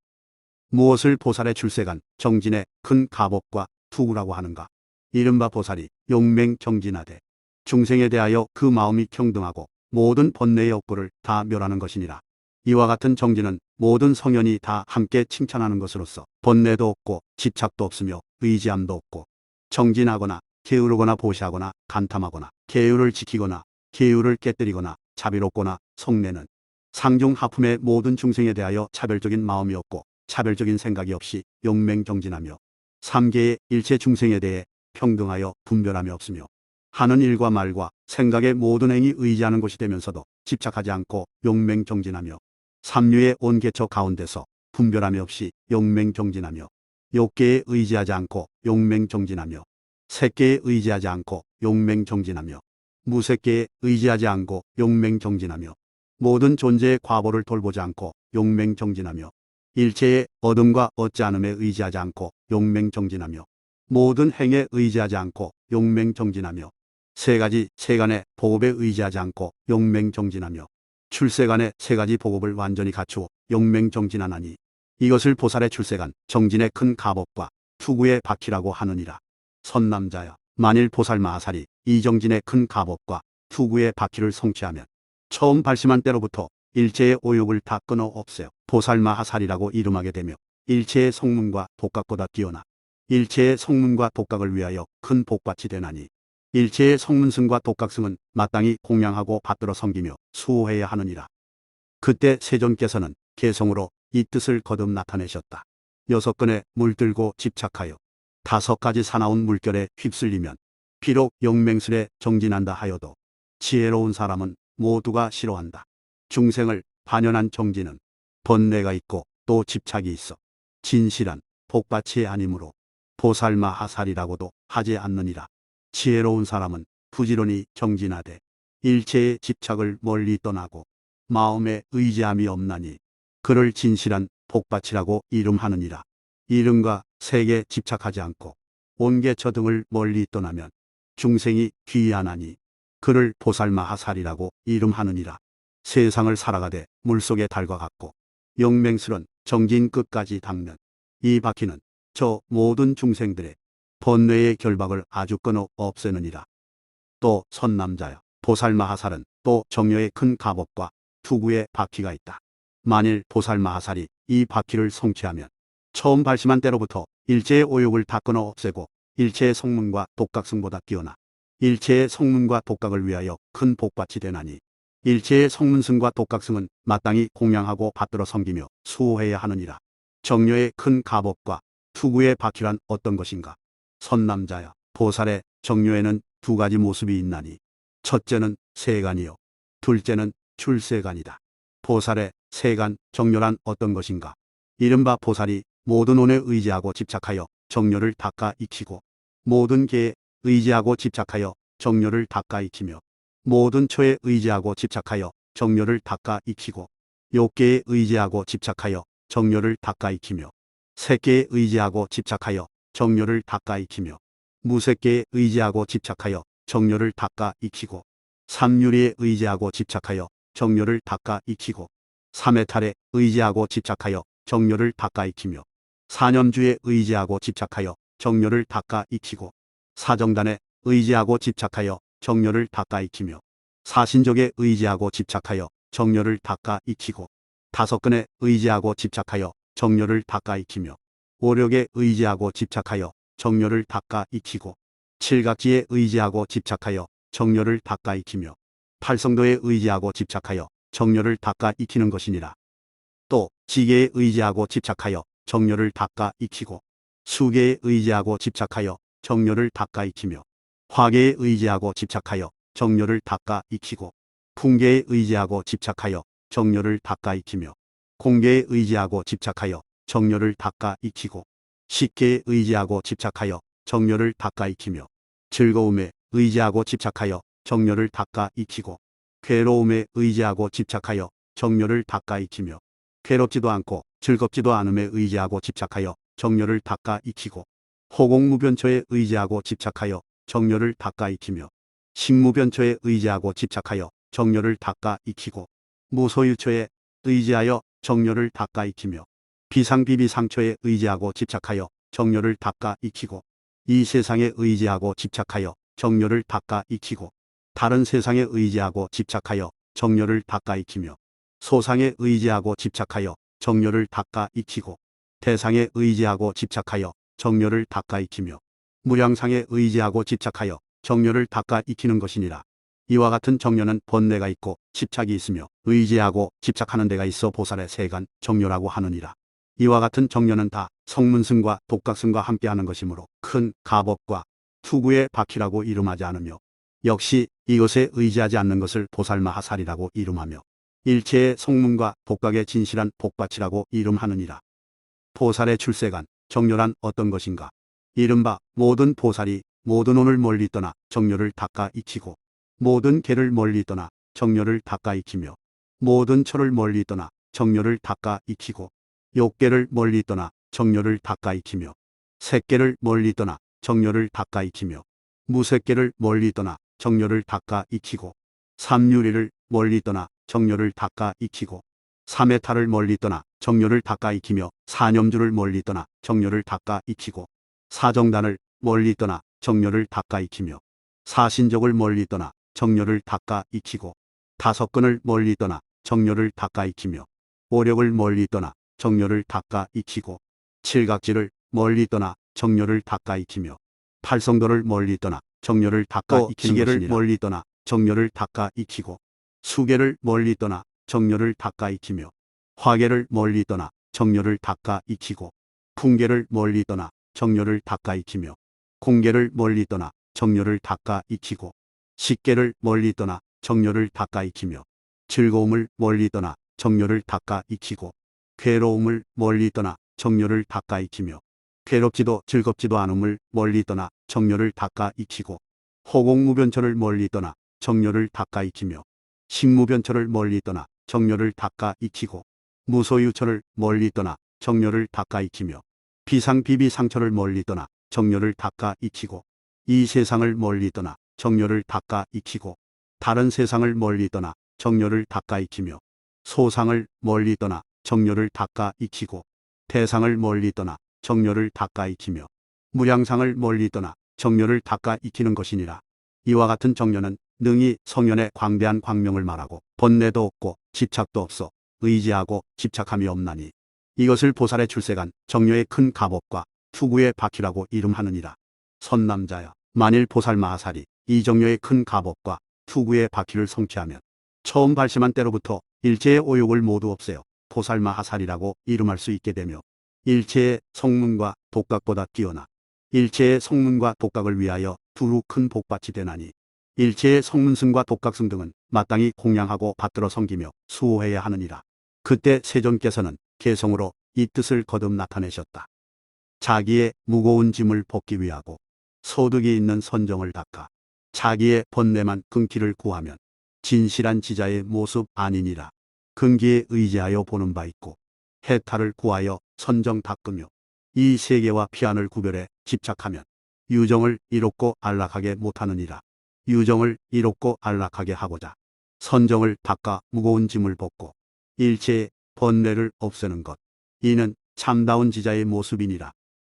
무엇을 보살의 출세간 정진의 큰 갑옷과 투구라고 하는가? 이른바 보살이 용맹정진하되 중생에 대하여 그 마음이 평등하고 모든 번뇌의 업구를 다 멸하는 것이니라. 이와 같은 정진은 모든 성현이 다 함께 칭찬하는 것으로서 번뇌도 없고 집착도 없으며 의지함도 없고, 정진하거나 게으르거나 보시하거나 간탐하거나 계율을 지키거나 계율을 깨뜨리거나 자비롭거나 성내는 상중하품의 모든 중생에 대하여 차별적인 마음이 없고 차별적인 생각이 없이 용맹정진하며 삼계의 일체 중생에 대해 평등하여 분별함이 없으며 하는 일과 말과 생각의 모든 행위 의지하는 것이 되면서도 집착하지 않고 용맹정진하며 삼류의 온 개처 가운데서 분별함이 없이 용맹정진하며 욕계에 의지하지 않고 용맹정진하며 색계에 의지하지 않고 용맹정진하며 무색계에 의지하지 않고 용맹정진하며 모든 존재의 과보를 돌보지 않고 용맹정진하며 일체의 얻음과 얻지 않음에 의지하지 않고 용맹정진하며 모든 행에 의지하지 않고 용맹정진하며 세 가지 세간의 복업에 의지하지 않고 용맹정진하며 출세간의 세 가지 복업을 완전히 갖추어 용맹정진하나니 이것을 보살의 출세간 정진의 큰 갑옷과 투구의 바퀴라고 하느니라. 선남자여, 만일 보살마하살이 이 정진의 큰 갑옷과 투구의 바퀴를 성취하면 처음 발심한 때로부터 일체의 오욕을 다 끊어 없애어 보살마하살이라고 이름하게 되며 일체의 성문과 독각보다 뛰어나 일체의 성문과 독각을 위하여 큰 복밭이 되나니, 일체의 성문승과 독각승은 마땅히 공양하고 받들어 섬기며 수호해야 하느니라. 그때 세존께서는 개성으로 이 뜻을 거듭 나타내셨다. 6건의 물들고 집착하여 5가지 사나운 물결에 휩쓸리면 비록 용맹스레 정진한다 하여도 지혜로운 사람은 모두가 싫어한다. 중생을 반연한 정진은 번뇌가 있고 또 집착이 있어 진실한 복밭이 아니므로 보살마하살이라고도 하지 않느니라. 지혜로운 사람은 부지런히 정진하되 일체의 집착을 멀리 떠나고 마음에 의지함이 없나니 그를 진실한 복밭이라고 이름하느니라. 이름과 색에 집착하지 않고 온개처 등을 멀리 떠나면 중생이 귀환하니 그를 보살마하살이라고 이름하느니라. 세상을 살아가되 물속의 달과 같고 용맹스런 정진 끝까지 닦는 이 바퀴는 저 모든 중생들의 번뇌의 결박을 아주 끊어 없애느니라. 또 선남자여, 보살마하살은 또 정려의 큰 갑옷과 투구의 바퀴가 있다. 만일 보살마하살이 이 바퀴를 성취하면 처음 발심한 때로부터 일체의 오욕을 다 끊어 없애고 일체의 성문과 독각승보다 뛰어나 일체의 성문과 독각을 위하여 큰 복밭이 되나니 일체의 성문승과 독각승은 마땅히 공양하고 받들어 섬기며 수호해야 하느니라. 정려의 큰 갑옷과 투구의 바퀴란 어떤 것인가? 선남자여, 보살의 정려에는 두 가지 모습이 있나니 첫째는 세간이요 둘째는 출세간이다. 보살의 세간 정려란 어떤 것인가? 이른바 보살이 모든 온에 의지하고 집착하여 정려를 닦아 익히고 모든 개에 의지하고 집착하여 정려를 닦아 익히며 모든 초에 의지하고 집착하여 정려를 닦아 익히고 욕계에 의지하고 집착하여 정려를 닦아 익히며 색계에 의지하고 집착하여 정려를 닦아 익히며 무색계에 의지하고 집착하여 정려를 닦아 익히고 삼유리에 의지하고 집착하여 정려를 닦아 익히고 삼해탈에 의지하고 집착하여 정려를 닦아 익히며 사념주에 의지하고 집착하여 정려를 닦아 익히고 사정단에 의지하고 집착하여 정려를 닦아 익히며 사신족에 의지하고 집착하여 정려를 닦아 익히고 다섯근에 의지하고 집착하여 정려를 닦아 익히며 오력에 의지하고 집착하여 정려를 닦아 익히고 칠각지에 의지하고 집착하여 정려를 닦아 익히며 팔성도에 의지하고 집착하여 정려를 닦아 익히는 것이니라. 또 지계에 의지하고 집착하여 정려를 닦아 익히고 수계에 의지하고 집착하여 정려를 닦아 익히며 화계에 의지하고 집착하여 정려를 닦아 익히고 풍계에 의지하고 집착하여 정려를 닦아 익히며 공계에 의지하고 집착하여 정려를 닦아 익히고 식계에 의지하고 집착하여 정려를 닦아 익히며 즐거움에 의지하고 집착하여 정려를 닦아 익히고 괴로움에 의지하고 집착하여 정려를 닦아 익히며 괴롭지도 않고 즐겁지도 않음에 의지하고 집착하여 정려를 닦아 익히고 호공무변초에 의지하고 집착하여 정려를 닦아 익히며 식무변초에 의지하고 집착하여 정려를 닦아 익히고 무소유초에 의지하여 정려를 닦아 익히며 비상비비상초에 의지하고 집착하여 정려를 닦아 익히고 이 세상에 의지하고 집착하여 정려를 닦아 익히고 다른 세상에 의지하고 집착하여 정려를 닦아 익히며 소상에 의지하고 집착하여 정려를 닦아 익히고 대상에 의지하고 집착하여 정려를 닦아 익히며 무량상에 의지하고 집착하여 정려를 닦아 익히는 것이니라. 이와 같은 정려는 번뇌가 있고 집착이 있으며 의지하고 집착하는 데가 있어 보살의 세간 정려라고 하느니라. 이와 같은 정려는 다 성문승과 독각승과 함께하는 것이므로 큰 갑옷과 투구의 바퀴라고 이름하지 않으며 역시 이것에 의지하지 않는 것을 보살마하살이라고 이름하며 일체의 성문과 독각의 진실한 복밭이라고 이름하느니라. 보살의 출세간 정려란 어떤 것인가? 이른바 모든 보살이 모든 온을 멀리 떠나 정려를 닦아 익히고 모든 개를 멀리 떠나 정려를 닦아 익히며 모든 초를 멀리 떠나 정려를 닦아 익히고 욕계를 멀리 떠나 정려를 닦아 익히며 색계를 멀리 떠나 정려를 닦아 익히며 무색계를 멀리 떠나 정려를 닦아 익히고 삼유리를 멀리 떠나 정려를 닦아 익히고 삼해탈을 멀리 떠나 정려를 닦아 익히며 사념주를 멀리 떠나 정려를 닦아 익히고 사정단을 멀리 떠나 정려를 닦아 익히며 사신족을 멀리 떠나 정려를 닦아 익히고 다섯근을 멀리 떠나 정려를 닦아 익히며 오력을 멀리 떠나 정려를 닦아 익히고 칠각지를 멀리 떠나 정려를 닦아 익히며 팔성도를 멀리 떠나 정려를 닦아 익히는 것이니라. 멀리 떠나 정려를 닦아 익히고 수계를 멀리 떠나 정려를 닦아 익히며 화계를 멀리 떠나 정려를 닦아 익히고 풍계를 멀리 떠나 정려를 닦아 익히며 공계를 멀리 떠나 정려를 닦아 익히고 식계를 멀리 떠나 정려를 닦아 익히며 즐거움을 멀리 떠나 정려를 닦아 익히고 괴로움을 멀리 떠나 정려를 닦아 익히며 괴롭지도 즐겁지도 않음을 멀리 떠나 정려를 닦아 익히고 호공무변초를 멀리 떠나 정려를 닦아 익히며 식무변초를 멀리 떠나 정려를 닦아 익히고 무소유초를 멀리 떠나 정려를 닦아 익히며 비상비비상초를 멀리 떠나 정열을 닦아 익히고 이 세상을 멀리 떠나 정열을 닦아 익히고 다른 세상을 멀리 떠나 정열을 닦아 익히며 소상을 멀리 떠나 정열을 닦아 익히고 대상을 멀리 떠나 정열을 닦아 익히며 무량상을 멀리 떠나 정열을 닦아 익히는 것이니라. 이와 같은 정열은 능히 성현의 광대한 광명을 말하고 번뇌도 없고 집착도 없어 의지하고 집착함이 없나니 이것을 보살의 출세간 정료의 큰 갑옷과 투구의 바퀴라고 이름하느니라. 선남자여, 만일 보살 마하살이 이 정료의 큰 갑옷과 투구의 바퀴를 성취하면 처음 발심한 때로부터 일체의 오욕을 모두 없애어 보살 마하살이라고 이름할 수 있게 되며 일체의 성문과 독각보다 뛰어나 일체의 성문과 독각을 위하여 두루 큰 복밭이 되나니 일체의 성문승과 독각승 등은 마땅히 공양하고 받들어 섬기며 수호해야 하느니라. 그때 세존께서는 개성으로 이 뜻을 거듭 나타내셨다. 자기의 무거운 짐을 벗기 위하고 소득이 있는 선정을 닦아 자기의 번뇌만 끊기를 구하면 진실한 지자의 모습 아니니라. 근기에 의지하여 보는 바 있고 해탈을 구하여 선정 닦으며 이 세계와 피안을 구별해 집착하면 유정을 이롭고 안락하게 못하느니라. 유정을 이롭고 안락하게 하고자 선정을 닦아 무거운 짐을 벗고 일체의 번뇌를 없애는 것, 이는 참다운 지자의 모습이니라.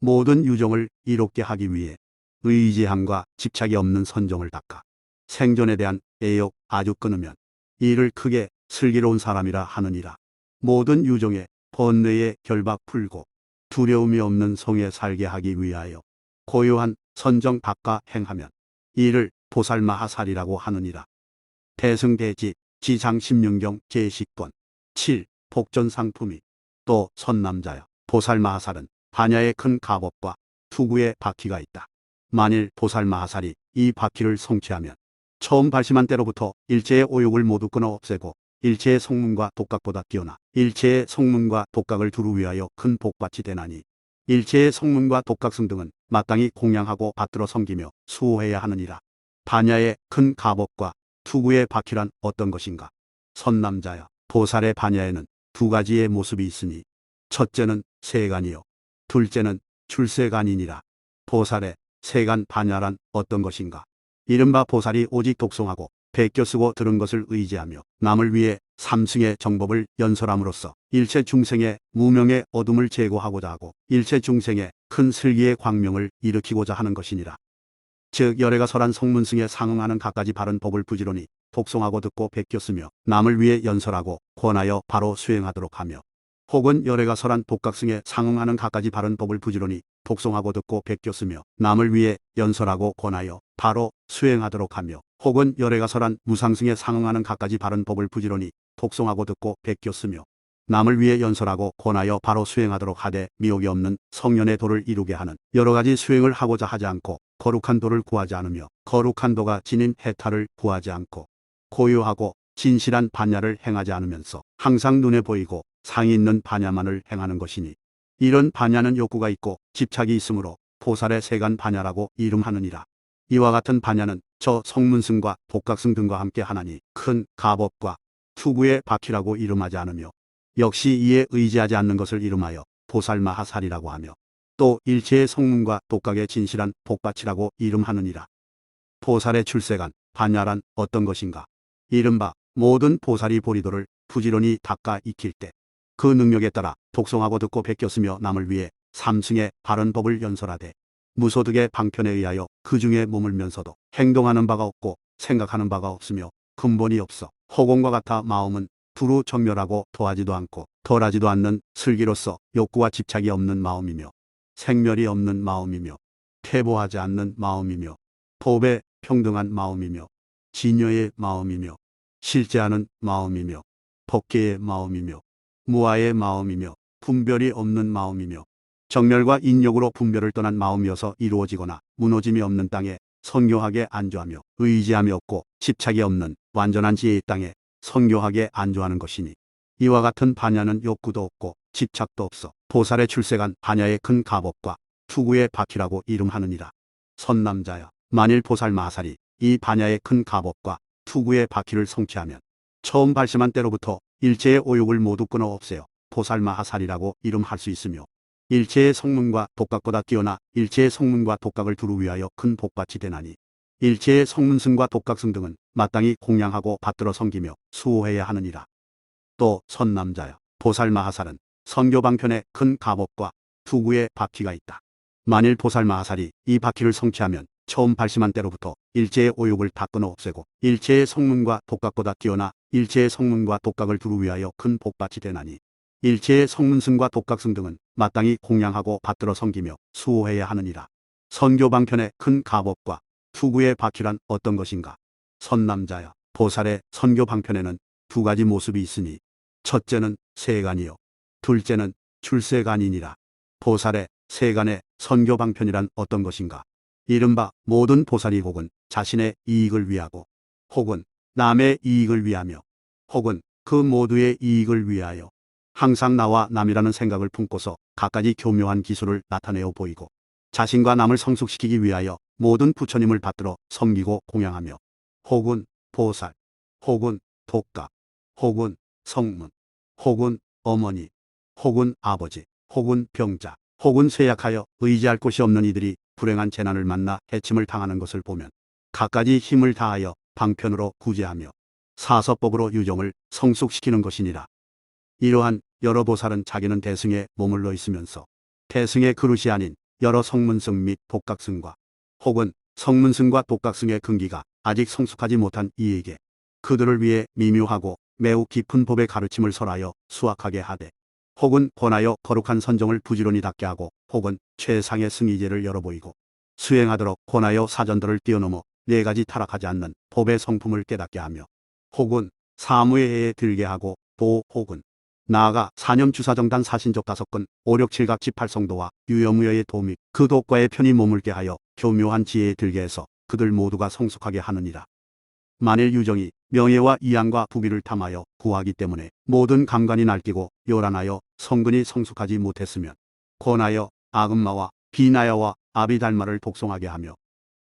모든 유정을 이롭게 하기 위해 의지함과 집착이 없는 선정을 닦아 생존에 대한 애욕 아주 끊으면 이를 크게 슬기로운 사람이라 하느니라. 모든 유정의 번뇌의 결박 풀고 두려움이 없는 성에 살게 하기 위하여 고요한 선정 닦아 행하면 이를 보살마하살이라고 하느니라. 대승대지 지상십륜경 제10권 7. 복전상품이 또 선남자여, 보살마하살은 반야의 큰 갑옷과 투구의 바퀴가 있다. 만일 보살마하살이 이 바퀴를 성취하면 처음 발심한 때로부터 일체의 오욕을 모두 끊어 없애고 일체의 성문과 독각보다 뛰어나 일체의 성문과 독각을 두루 위하여 큰 복밭이 되나니 일체의 성문과 독각승 등은 마땅히 공양하고 받들어 섬기며 수호해야 하느니라. 반야의 큰 갑옷과 투구의 바퀴란 어떤 것인가? 선남자여, 보살의 반야에는 두 가지의 모습이 있으니 첫째는 세간이요 둘째는 출세간이니라. 보살의 세간 반야란 어떤 것인가? 이른바 보살이 오직 독송하고 베껴 쓰고 들은 것을 의지하며 남을 위해 삼승의 정법을 연설함으로써 일체 중생의 무명의 어둠을 제거하고자 하고 일체 중생의 큰 슬기의 광명을 일으키고자 하는 것이니라. 즉 열애가 설한 성문승에 상응하는 갖가지 바른 법을 부지런히 독송하고 듣고 베껴 쓰며 남을 위해 연설하고 권하여 바로 수행하도록 하며 혹은 열애가 설한 독각승에 상응하는 갖가지 바른 법을 부지런히 독송하고 듣고 베껴 쓰며 남을 위해 연설하고 권하여 바로 수행하도록 하며 혹은 열애가 설한 무상승에 상응하는 갖가지 바른 법을 부지런히 독송하고 듣고 베껴 쓰며 남을 위해 연설하고 권하여 바로 수행하도록 하되 미혹이 없는 성년의 도를 이루게 하는 여러 가지 수행을 하고자 하지 않고 거룩한 도를 구하지 않으며 거룩한 도가 지닌 해탈을 구하지 않고 고요하고 진실한 반야를 행하지 않으면서 항상 눈에 보이고 상이 있는 반야만을 행하는 것이니 이런 반야는 욕구가 있고 집착이 있으므로 보살의 세간 반야라고 이름하느니라. 이와 같은 반야는 저 성문승과 독각승 등과 함께 하나니 큰 갑옷과 투구의 바퀴라고 이름하지 않으며 역시 이에 의지하지 않는 것을 이름하여 보살마하살이라고 하며 또 일체의 성문과 독각의 진실한 복밭이라고 이름하느니라. 보살의 출세간 반야란 어떤 것인가? 이른바 모든 보살이 보리도를 부지런히 닦아 익힐 때 그 능력에 따라 독송하고 듣고 베껴 쓰며 남을 위해 삼승의 바른 법을 연설하되 무소득의 방편에 의하여 그 중에 머물면서도 행동하는 바가 없고 생각하는 바가 없으며 근본이 없어 허공과 같아 마음은 두루 정멸하고 더하지도 않고 덜하지도 않는 슬기로서 욕구와 집착이 없는 마음이며 생멸이 없는 마음이며 퇴보하지 않는 마음이며 법에 평등한 마음이며 진여의 마음이며 실제하는 마음이며 법계의 마음이며 무아의 마음이며 분별이 없는 마음이며 정멸과 인욕으로 분별을 떠난 마음이어서 이루어지거나 무너짐이 없는 땅에 선교하게 안주하며 의지함이 없고 집착이 없는 완전한 지혜의 땅에 선교하게 안주하는 것이니 이와 같은 반야는 욕구도 없고 집착도 없어 보살의 출세간 반야의 큰 갑옷과 투구의 바퀴라고 이름하느니라. 선남자여, 만일 보살 마하살이 이 반야의 큰 갑옷과 투구의 바퀴를 성취하면 처음 발심한 때로부터 일체의 오욕을 모두 끊어 없애어 보살마하살이라고 이름할 수 있으며 일체의 성문과 독각보다 뛰어나 일체의 성문과 독각을 두루 위하여 큰 복받이 되나니 일체의 성문승과 독각승 등은 마땅히 공양하고 받들어 섬기며 수호해야 하느니라. 또 선남자여 보살마하살은 선교방편에 큰 갑옷과 투구의 바퀴가 있다. 만일 보살마하살이 이 바퀴를 성취하면 처음 발심한 때로부터 일체의 오욕을 다 끊어 없애고 일체의 성문과 독각보다 뛰어나 일체의 성문과 독각을 두루 위하여 큰 복받이 되나니 일체의 성문승과 독각승 등은 마땅히 공양하고 받들어 섬기며 수호해야 하느니라. 선교방편의 큰 갑옷과 투구의 바퀴란 어떤 것인가? 선남자여 보살의 선교방편에는 두 가지 모습이 있으니 첫째는 세간이요 둘째는 출세간이니라. 보살의 세간의 선교방편이란 어떤 것인가? 이른바 모든 보살이 혹은 자신의 이익을 위하고 혹은 남의 이익을 위하며 혹은 그 모두의 이익을 위하여 항상 나와 남이라는 생각을 품고서 갖가지 교묘한 기술을 나타내어 보이고 자신과 남을 성숙시키기 위하여 모든 부처님을 받들어 섬기고 공양하며 혹은 보살, 혹은 독각, 혹은 성문, 혹은 어머니, 혹은 아버지, 혹은 병자, 혹은 쇠약하여 의지할 곳이 없는 이들이 불행한 재난을 만나 해침을 당하는 것을 보면 갖가지 힘을 다하여 방편으로 구제하며 사서법으로 유종을 성숙시키는 것이니라. 이러한 여러 보살은 자기는 대승에 머물러 있으면서 대승의 그릇이 아닌 여러 성문승 및 독각승과 혹은 성문승과 독각승의 근기가 아직 성숙하지 못한 이에게 그들을 위해 미묘하고 매우 깊은 법의 가르침을 설하여 수확하게 하되 혹은 권하여 거룩한 선정을 부지런히 닦게 하고 혹은 최상의 승의제를 열어보이고 수행하도록 권하여 사전들을 뛰어넘어 네 가지 타락하지 않는 법의 성품을 깨닫게 하며 혹은 사무의 해에 들게 하고 또 혹은 나아가 사념주사정단 사신적 5건 567각 18성도와 유여무여의 도및 그 독과의 편히 머물게 하여 교묘한 지혜에 들게 해서 그들 모두가 성숙하게 하느니라. 만일 유정이 명예와 이양과 부귀를 탐하여 구하기 때문에 모든 감관이 날뛰고 요란하여 성근이 성숙하지 못했으면 권하여 아금마와 비나야와 아비달마를 독송하게 하며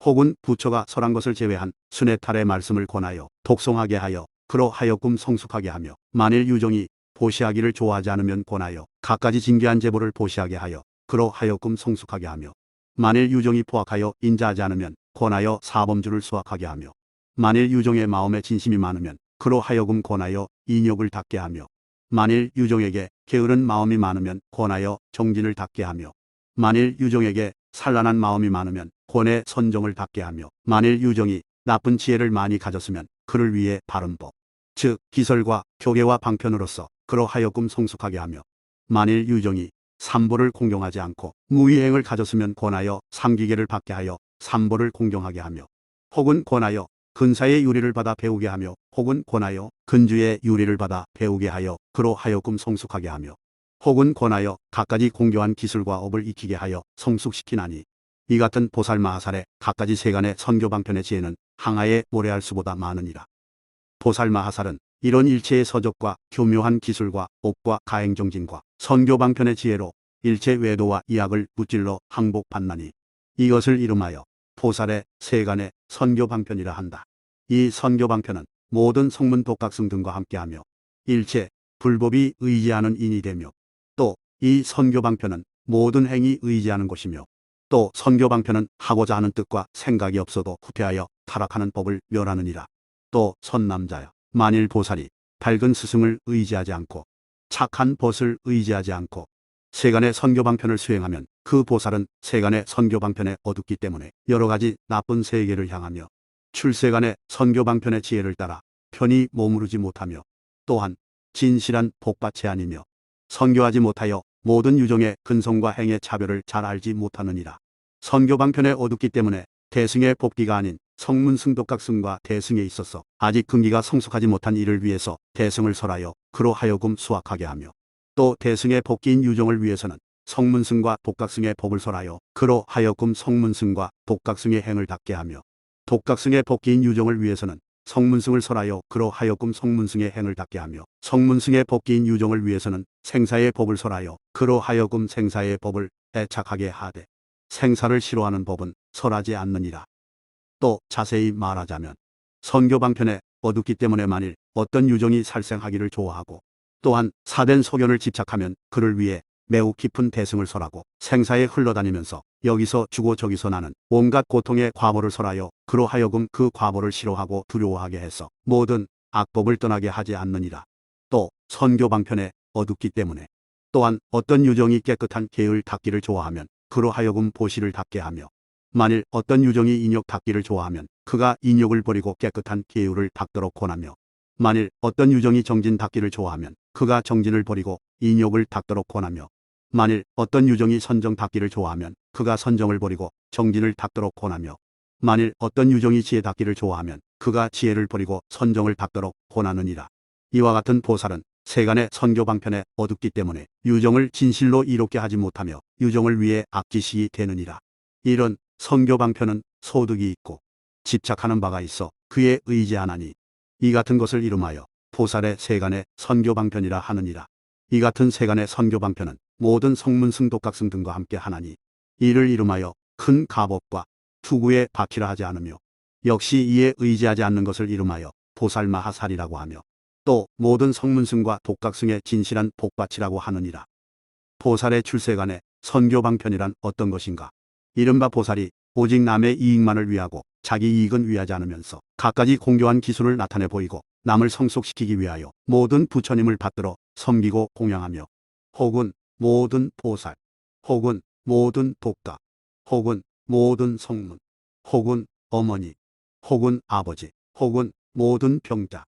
혹은 부처가 설한 것을 제외한 순회탈의 말씀을 권하여 독송하게 하여 그로 하여금 성숙하게 하며 만일 유정이 보시하기를 좋아하지 않으면 권하여 갖가지 징계한 제보를 보시하게 하여 그로 하여금 성숙하게 하며 만일 유정이 포악하여 인자하지 않으면 권하여 사범주를 수확하게 하며 만일 유정의 마음에 진심이 많으면 그로 하여금 권하여 인욕을 닦게 하며 만일 유정에게 게으른 마음이 많으면 권하여 정진을 닦게 하며 만일 유정에게 산란한 마음이 많으면 권해 선정을 닦게 하며 만일 유정이 나쁜 지혜를 많이 가졌으면 그를 위해 바른 법 즉 기설과 교계와 방편으로서 그로 하여금 성숙하게 하며 만일 유정이 삼보를 공경하지 않고 무위행을 가졌으면 권하여 삼기계를 받게 하여 삼보를 공경하게 하며 혹은 권하여 근사의 유리를 받아 배우게 하며 혹은 권하여 근주의 유리를 받아 배우게 하여 그로 하여금 성숙하게 하며 혹은 권하여 갖가지 공교한 기술과 업을 익히게 하여 성숙시키나니 이 같은 보살마하살의 갖가지 세간의 선교방편의 지혜는 항아의 모래알 수보다 많으니라. 보살마하살은 이런 일체의 서적과 교묘한 기술과 업과 가행정진과 선교방편의 지혜로 일체 외도와 이학을 무찔러 항복받나니 이것을 이름하여 보살의 세간의 선교방편이라 한다. 이 선교방편은 모든 성문 독각승 등과 함께하며 일체 불법이 의지하는 인이 되며 또 이 선교방편은 모든 행이 의지하는 것이며 또 선교방편은 하고자 하는 뜻과 생각이 없어도 후퇴하여 타락하는 법을 멸하느니라. 또 선남자여 만일 보살이 밝은 스승을 의지하지 않고 착한 벗을 의지하지 않고 세간의 선교방편을 수행하면 그 보살은 세간의 선교방편에 어둡기 때문에 여러 가지 나쁜 세계를 향하며 출세간의 선교방편의 지혜를 따라 편히 머무르지 못하며 또한 진실한 복밭이 아니며 선교하지 못하여 모든 유종의 근성과 행의 차별을 잘 알지 못하느니라. 선교방편에 어둡기 때문에 대승의 복기가 아닌 성문승독각승과 대승에 있어서 아직 근기가 성숙하지 못한 이를 위해서 대승을 설하여 그로 하여금 수확하게 하며 또 대승의 복기인 유종을 위해서는 성문승과 독각승의 법을 설하여 그로 하여금 성문승과 독각승의 행을 닦게 하며 독각승의 복기인 유종을 위해서는 성문승을 설하여 그로 하여금 성문승의 행을 닦게 하며 성문승의 복기인 유종을 위해서는 생사의 법을 설하여 그로 하여금 생사의 법을 애착하게 하되 생사를 싫어하는 법은 설하지 않느니라. 또 자세히 말하자면 선교방편에 어둡기 때문에 만일 어떤 유종이 살생하기를 좋아하고 또한 사된 소견을 집착하면 그를 위해 매우 깊은 대승을 설하고 생사에 흘러다니면서 여기서 주고 저기서 나는 온갖 고통의 과보를 설하여 그로 하여금 그 과보를 싫어하고 두려워하게 해서 모든 악법을 떠나게 하지 않느니라. 또 선교 방편에 어둡기 때문에 또한 어떤 유정이 깨끗한 계를 닦기를 좋아하면 그로 하여금 보시를 닦게 하며 만일 어떤 유정이 인욕 닦기를 좋아하면 그가 인욕을 버리고 깨끗한 계율을 닦도록 권하며 만일 어떤 유정이 정진 닦기를 좋아하면 그가 정진을 버리고 인욕을 닦도록 권하며 만일 어떤 유정이 선정 닦기를 좋아하면 그가 선정을 버리고 정진을 닦도록 권하며 만일 어떤 유정이 지혜 닦기를 좋아하면 그가 지혜를 버리고 선정을 닦도록 권하느니라. 이와 같은 보살은 세간의 선교 방편에 어둡기 때문에 유정을 진실로 이롭게 하지 못하며 유정을 위해 악기식이 되느니라. 이런 선교 방편은 소득이 있고 집착하는 바가 있어 그에 의지하나니 이 같은 것을 이름하여 보살의 세간의 선교 방편이라 하느니라. 이 같은 세간의 선교 방편은 모든 성문승 독각승 등과 함께 하나니 이를 이름하여 큰 가법과 투구에 박히라 하지 않으며 역시 이에 의지하지 않는 것을 이름하여 보살마하살이라고 하며 또 모든 성문승과 독각승의 진실한 복받치라고 하느니라. 보살의 출세간의 선교 방편이란 어떤 것인가? 이른바 보살이 오직 남의 이익만을 위하고 자기 이익은 위하지 않으면서 갖가지 공교한 기술을 나타내 보이고 남을 성속시키기 위하여 모든 부처님을 받들어 섬기고 공양하며 혹은 모든 보살, 혹은 모든 독각, 혹은 모든 성문, 혹은 어머니, 혹은 아버지, 혹은 모든 병자,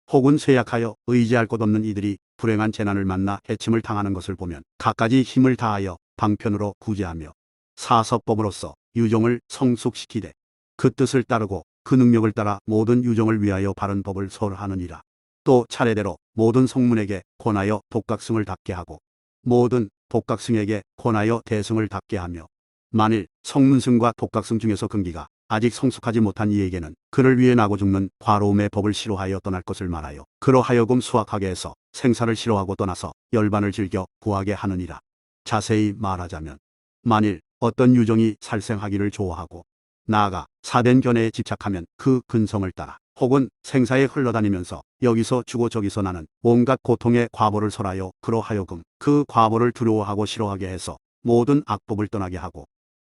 혹은 쇠약하여 의지할 곳 없는 이들이 불행한 재난을 만나 해침을 당하는 것을 보면 갖가지 힘을 다하여 방편으로 구제하며 사서법으로서 유정을 성숙시키되 그 뜻을 따르고 그 능력을 따라 모든 유정을 위하여 바른 법을 설하느니라. 또 차례대로 모든 성문에게 권하여 독각승을 닦게 하고 모든 독각승에게 권하여 대승을 닦게 하며 만일 성문승과 독각승 중에서 근기가 아직 성숙하지 못한 이에게는 그를 위해 나고 죽는 과로움의 법을 싫어하여 떠날 것을 말하여 그로 하여금 수확하게 해서 생사를 싫어하고 떠나서 열반을 즐겨 구하게 하느니라. 자세히 말하자면 만일 어떤 유정이 살생하기를 좋아하고 나아가 사된 견해에 집착하면 그 근성을 따라 혹은 생사에 흘러다니면서 여기서 주고 저기서 나는 온갖 고통의 과보를 설하여 그로 하여금 그 과보를 두려워하고 싫어하게 해서 모든 악법을 떠나게 하고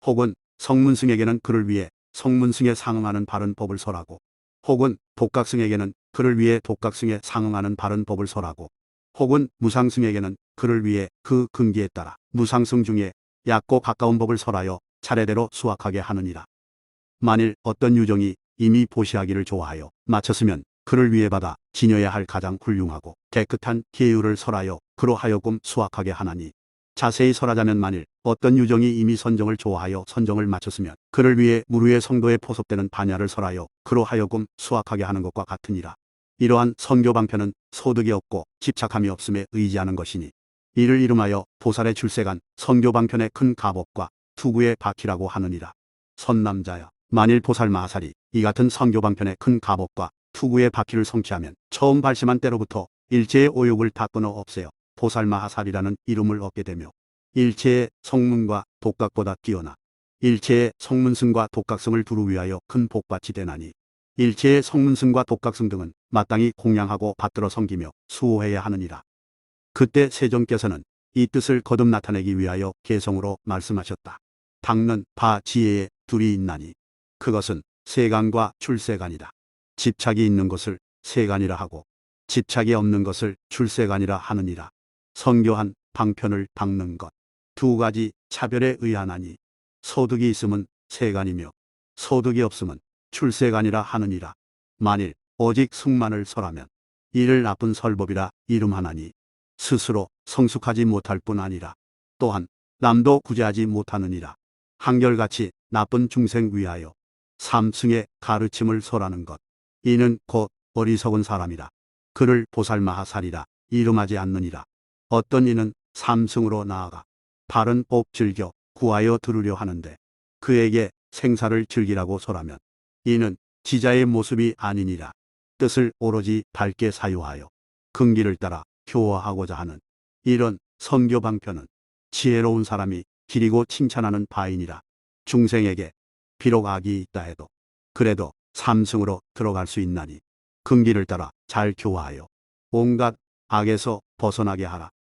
혹은 성문승에게는 그를 위해 성문승에 상응하는 바른 법을 설하고 혹은 독각승에게는 그를 위해 독각승에 상응하는 바른 법을 설하고 혹은 무상승에게는 그를 위해 그 근기에 따라 무상승 중에 얕고 가까운 법을 설하여 차례대로 수확하게 하느니라. 만일 어떤 유정이 이미 보시하기를 좋아하여 마쳤으면 그를 위해 받아 지녀야 할 가장 훌륭하고 깨끗한 계율을 설하여 그로 하여금 수확하게 하나니 자세히 설하자면 만일 어떤 유정이 이미 선정을 좋아하여 선정을 마쳤으면 그를 위해 무루의 성도에 포섭되는 반야를 설하여 그로 하여금 수확하게 하는 것과 같으니라. 이러한 선교 방편은 소득이 없고 집착함이 없음에 의지하는 것이니 이를 이름하여 보살의 출세간 선교 방편의 큰 가법과 투구에 박히라고 하느니라. 선남자여, 만일 보살마하살이 이 같은 선교 방편의 큰 가법과 투구에 박히를 성취하면 처음 발심한 때로부터 일체의 오욕을 다 끊어 없애어 보살마하살이라는 이름을 얻게 되며 일체의 성문과 독각보다 뛰어나 일체의 성문승과 독각승을 두루 위하여 큰 복받치 되나니 일체의 성문승과 독각승 등은 마땅히 공양하고 받들어 섬기며 수호해야 하느니라. 그때 세존께서는 이 뜻을 거듭 나타내기 위하여 개성으로 말씀하셨다. 닦는 바 지혜에 둘이 있나니 그것은 세간과 출세간이다. 집착이 있는 것을 세간이라 하고 집착이 없는 것을 출세간이라 하느니라. 선교한 방편을 닦는 것 두 가지 차별에 의하나니 소득이 있음은 세간이며 소득이 없음은 출세간이라 하느니라. 만일 오직 승만을 설하면 이를 나쁜 설법이라 이름하나니 스스로 성숙하지 못할 뿐 아니라 또한 남도 구제하지 못하느니라. 한결같이 나쁜 중생 위하여 삼승의 가르침을 설하는 것 이는 곧 어리석은 사람이라. 그를 보살마하살이라 이름하지 않느니라. 어떤 이는 삼승으로 나아가 바른 법 즐겨 구하여 들으려 하는데 그에게 생사를 즐기라고 설하면 이는 지자의 모습이 아니니라. 뜻을 오로지 밝게 사유하여 근기를 따라 교화하고자 하는 이런 선교 방편은 지혜로운 사람이 기리고 칭찬하는 바이니라. 중생에게 비록 악이 있다 해도 그래도 삼승으로 들어갈 수 있나니 근기를 따라 잘 교화하여 온갖 악에서 벗어나게 하라.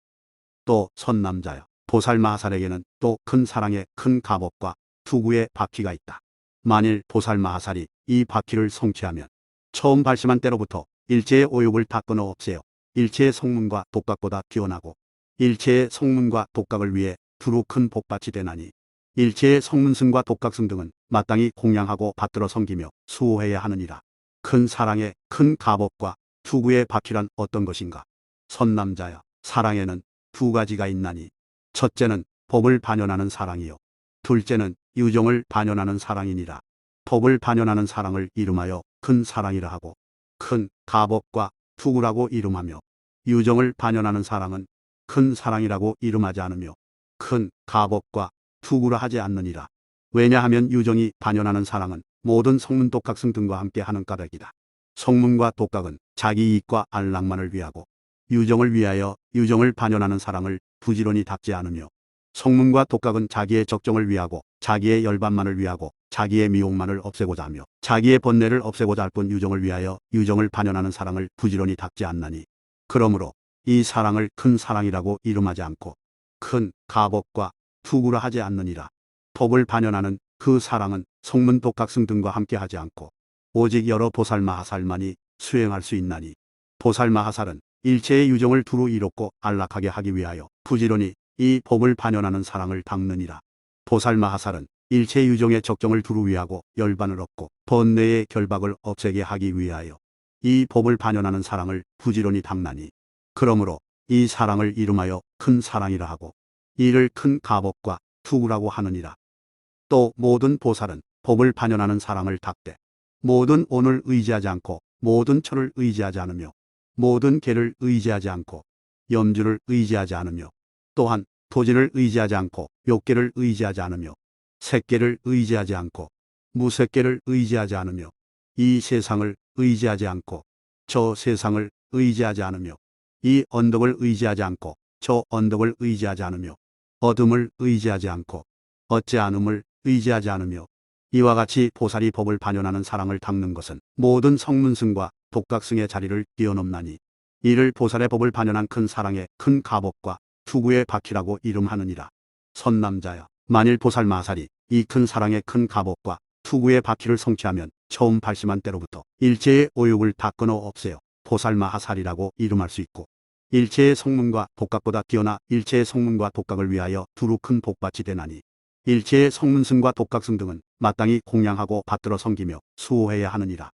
또 선남자여, 보살마하살에게는 또 큰 사랑의 큰 갑옷과 투구의 바퀴가 있다. 만일 보살마하살이 이 바퀴를 성취하면 처음 발심한 때로부터 일체의 오욕을 다 끊어 없애요. 일체의 성문과 독각보다 뛰어나고 일체의 성문과 독각을 위해 두루 큰 복밭이 되나니 일체의 성문승과 독각승 등은 마땅히 공양하고 받들어 섬기며 수호해야 하느니라. 큰 사랑의 큰 갑옷과 투구의 바퀴란 어떤 것인가? 선남자야, 사랑에는 두 가지가 있나니 첫째는 법을 반연하는 사랑이요 둘째는 유정을 반연하는 사랑이니라. 법을 반연하는 사랑을 이름하여 큰 사랑이라 하고 큰 갑옷과 투구라고 이름하며 유정을 반연하는 사랑은 큰 사랑이라고 이름하지 않으며 큰 갑옷과 투구라 하지 않느니라. 왜냐하면 유정이 반연하는 사랑은 모든 성문 독각승 등과 함께 하는 까닭이다. 성문과 독각은 자기 이익과 안락만을 위하고 유정을 위하여 유정을 반연하는 사랑을 부지런히 닦지 않으며 성문과 독각은 자기의 적정을 위하고 자기의 열반만을 위하고 자기의 미혹만을 없애고자 하며 자기의 번뇌를 없애고자 할 뿐 유정을 위하여 유정을 반연하는 사랑을 부지런히 닦지 않나니 그러므로 이 사랑을 큰 사랑이라고 이름하지 않고 큰 갑옷과 투구라 하지 않느니라. 법을 반연하는 그 사랑은 성문 독각승 등과 함께 하지 않고 오직 여러 보살마하살만이 수행할 수 있나니 보살마하살은 일체의 유정을 두루 이롭고 안락하게 하기 위하여 부지런히 이 법을 반연하는 사랑을 닦느니라. 보살마하살은 일체 유정의 적정을 두루 위하고 열반을 얻고 번뇌의 결박을 없애게 하기 위하여 이 법을 반연하는 사랑을 부지런히 닦나니 그러므로 이 사랑을 이름하여 큰 사랑이라 하고 이를 큰 갑옷과 투구라고 하느니라. 또 모든 보살은 법을 반연하는 사랑을 닦되 모든 온을 의지하지 않고 모든 철을 의지하지 않으며 모든 개를 의지하지 않고 염주를 의지하지 않으며 또한 토지를 의지하지 않고 욕계를 의지하지 않으며 색계를 의지하지 않고 무색계를 의지하지 않으며 이 세상을 의지하지 않고 저 세상을 의지하지 않으며 이 언덕을 의지하지 않고 저 언덕을 의지하지 않으며 어둠을 의지하지 않고 어찌 않음을 의지하지 않으며 이와 같이 보살이 법을 반연하는 사랑을 닦는 것은 모든 성문승과 독각승의 자리를 뛰어넘나니 이를 보살의 법을 반연한 큰 사랑의 큰 갑옷과 투구의 바퀴라고 이름하느니라. 선남자야, 만일 보살마하살이 이 큰 사랑의 큰 갑옷과 투구의 바퀴를 성취하면 처음 발심한 때로부터 일체의 오욕을 다 끊어 없애요 보살마하살이라고 이름할 수 있고 일체의 성문과 독각보다 뛰어나 일체의 성문과 독각을 위하여 두루 큰 복밭이 되나니 일체의 성문승과 독각승 등은 마땅히 공양하고 받들어 섬기며 수호해야 하느니라.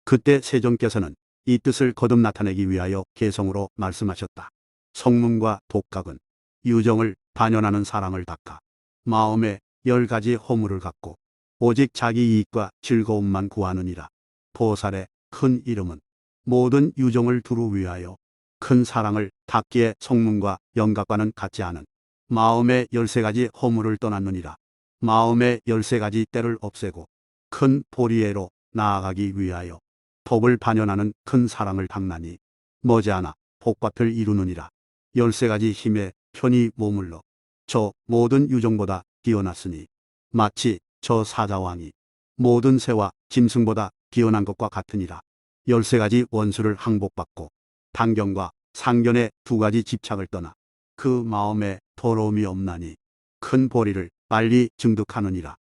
그때 세존께서는 이 뜻을 거듭 나타내기 위하여 개성으로 말씀하셨다. 성문과 독각은 유정을 반연하는 사랑을 닦아 마음에 10가지 허물을 갖고 오직 자기 이익과 즐거움만 구하느니라. 보살의 큰 이름은 모든 유정을 두루 위하여 큰 사랑을 닦기에 성문과 영각과는 같지 않은 마음의 13가지 허물을 떠났느니라. 마음의 13가지 때를 없애고 큰 보리애로 나아가기 위하여 법을 반연하는 큰 사랑을 닦나니 머지않아 복밭을 이루느니라. 13가지 힘에 편히 머물러 저 모든 유정보다 뛰어났으니 마치 저 사자왕이 모든 새와 짐승보다 뛰어난 것과 같으니라. 13가지 원수를 항복받고 단견과 상견의 2가지 집착을 떠나 그 마음에 더러움이 없나니 큰 보리를 빨리 증득하느니라.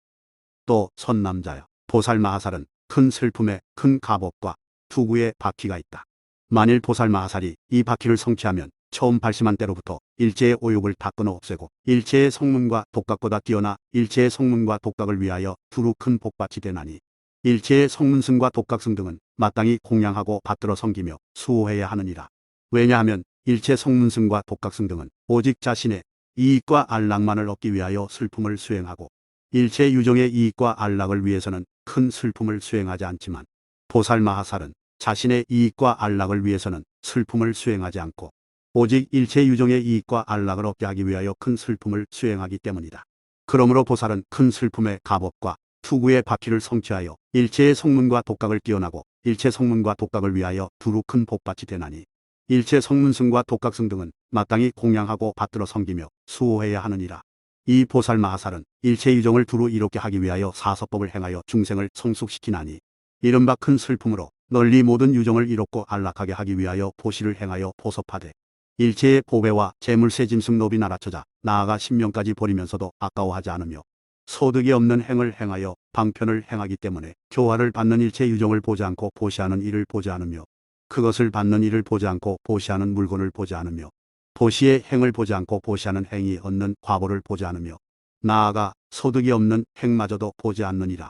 또 선남자여, 보살마하살은 큰 슬픔에 큰 갑옷과 투구의 바퀴가 있다. 만일 보살마하살이 이 바퀴를 성취하면 처음 발심한 때로부터 일체의 오욕을 다 끊어 없애고 일체의 성문과 독각보다 뛰어나 일체의 성문과 독각을 위하여 두루 큰 복밭이 되나니 일체의 성문승과 독각승 등은 마땅히 공양하고 받들어 섬기며 수호해야 하느니라. 왜냐하면 일체 성문승과 독각승 등은 오직 자신의 이익과 안락만을 얻기 위하여 슬픔을 수행하고 일체 유정의 이익과 안락을 위해서는 큰 슬픔을 수행하지 않지만 보살마하살은 자신의 이익과 안락을 위해서는 슬픔을 수행하지 않고 오직 일체 유정의 이익과 안락을 얻게 하기 위하여 큰 슬픔을 수행하기 때문이다. 그러므로 보살은 큰 슬픔의 갑옷과 투구의 바퀴를 성취하여 일체의 성문과 독각을 뛰어나고 일체 성문과 독각을 위하여 두루 큰 복밭이 되나니 일체 성문승과 독각승 등은 마땅히 공양하고 받들어 섬기며 수호해야 하느니라. 이 보살마하살은 일체 유정을 두루 이롭게 하기 위하여 사서법을 행하여 중생을 성숙시키나니 이른바 큰 슬픔으로 널리 모든 유정을 이롭고 안락하게 하기 위하여 보시를 행하여 보섭하되 일체의 보배와 재물세 짐승노비 날아쳐자 나아가 신명까지 버리면서도 아까워하지 않으며 소득이 없는 행을 행하여 방편을 행하기 때문에 교화를 받는 일체 유정을 보지 않고 보시하는 이를 보지 않으며 그것을 받는 이를 보지 않고 보시하는 물건을 보지 않으며 보시의 행을 보지 않고 보시하는 행이 얻는 과보를 보지 않으며 나아가 소득이 없는 행마저도 보지 않느니라.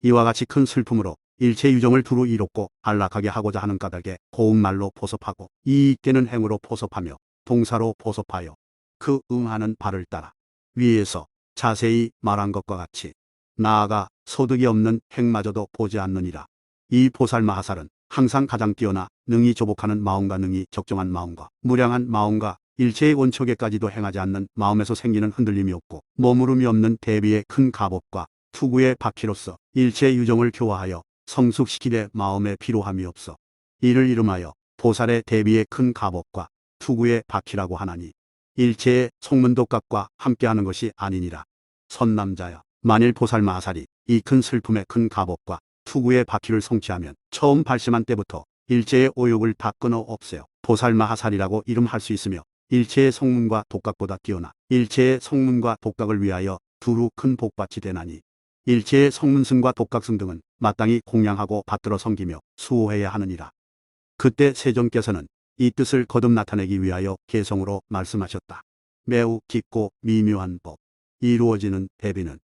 이와 같이 큰 슬픔으로 일체 유정을 두루 이롭고 안락하게 하고자 하는 까닭에 고운말로 포섭하고 이익되는 행으로 포섭하며 동사로 포섭하여 그 응하는 바를 따라 위에서 자세히 말한 것과 같이 나아가 소득이 없는 행마저도 보지 않느니라. 이 보살마하살은 항상 가장 뛰어나 능히 조복하는 마음과 능히 적정한 마음과 무량한 마음과 일체의 원초계까지도 행하지 않는 마음에서 생기는 흔들림이 없고 머무름이 없는 대비의 큰 갑옷과 투구의 바퀴로서 일체 유정을 교화하여 성숙시키되 마음에 피로함이 없어 이를 이름하여 보살의 대비의 큰 갑옷과 투구의 바퀴라고 하나니 일체의 속문독각과 함께하는 것이 아니니라. 선남자여, 만일 보살마하살이 이 큰 슬픔의 큰 갑옷과 투구의 바퀴를 성취하면 처음 발심한 때부터 일체의 오욕을 다 끊어 없애요 보살마하살이라고 이름할 수 있으며 일체의 성문과 독각보다 뛰어나 일체의 성문과 독각을 위하여 두루 큰 복밭이 되나니 일체의 성문승과 독각승 등은 마땅히 공양하고 받들어 섬기며 수호해야 하느니라. 그때 세존께서는 이 뜻을 거듭 나타내기 위하여 개성으로 말씀하셨다. 매우 깊고 미묘한 법, 이루어지는 대비는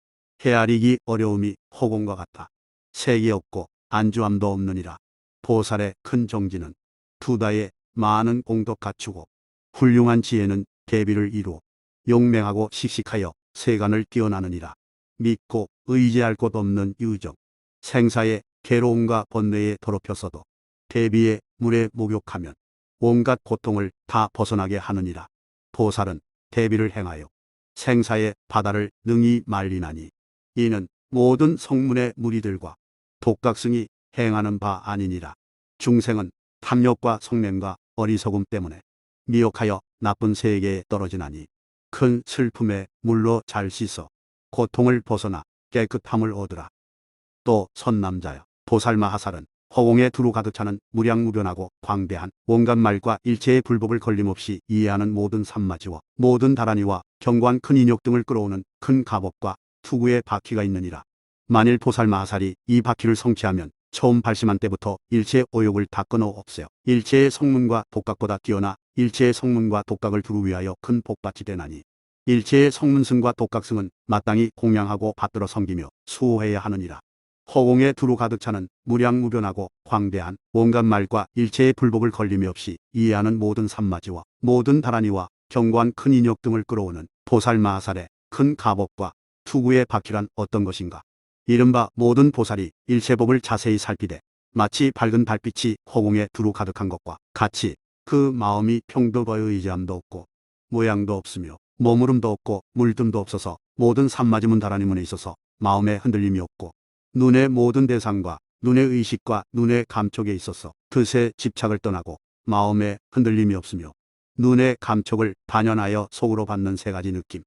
헤아리기 어려움이 허공과 같아 색이 없고 안주함도 없느니라. 보살의 큰 정지는 두다의 많은 공덕 갖추고 훌륭한 지혜는 대비를 이루어 용맹하고 씩씩하여 세간을 뛰어나느니라. 믿고 의지할 곳 없는 유정, 생사의 괴로움과 번뇌에 더럽혔어도 대비의 물에 목욕하면 온갖 고통을 다 벗어나게 하느니라. 보살은 대비를 행하여 생사의 바다를 능히 말리나니 이는 모든 성문의 무리들과 독각승이 행하는 바 아니니라. 중생은 탐욕과 성냄과 어리석음 때문에 미혹하여 나쁜 세계에 떨어지나니 큰 슬픔에 물로 잘 씻어 고통을 벗어나 깨끗함을 얻으라. 또 선남자여, 보살마하살은 허공에 두루 가득 차는 무량무변하고 광대한 온갖 말과 일체의 불법을 걸림없이 이해하는 모든 산마지와 모든 다란이와 경관 큰 인욕 등을 끌어오는 큰 갑옷과 투구의 바퀴가 있느니라. 만일 보살마하살이 이 바퀴를 성취하면 처음 발심한 때부터 일체의 오욕을 다 끊어 없애요 일체의 성문과 독각보다 뛰어나 일체의 성문과 독각을 두루 위하여 큰 복밭이 되나니 일체의 성문승과 독각승은 마땅히 공양하고 받들어 섬기며 수호해야 하느니라. 허공에 두루 가득 차는 무량무변하고 광대한 온갖 말과 일체의 불법을 걸림이 없이 이해하는 모든 산마지와 모든 다란이와 경관 큰 인욕 등을 끌어오는 보살마하살의 큰 갑옷과 투구의 바퀴란 어떤 것인가. 이른바 모든 보살이 일체법을 자세히 살피되 마치 밝은 달빛이 허공에 두루 가득한 것과 같이 그 마음이 평도의 의지함도 없고 모양도 없으며 머무름도 없고 물듦도 없어서 모든 산마지문 다란이문에 있어서 마음에 흔들림이 없고 눈의 모든 대상과 눈의 의식과 눈의 감촉에 있어서 뜻의 집착을 떠나고 마음에 흔들림이 없으며 눈의 감촉을 반연하여 속으로 받는 세 가지 느낌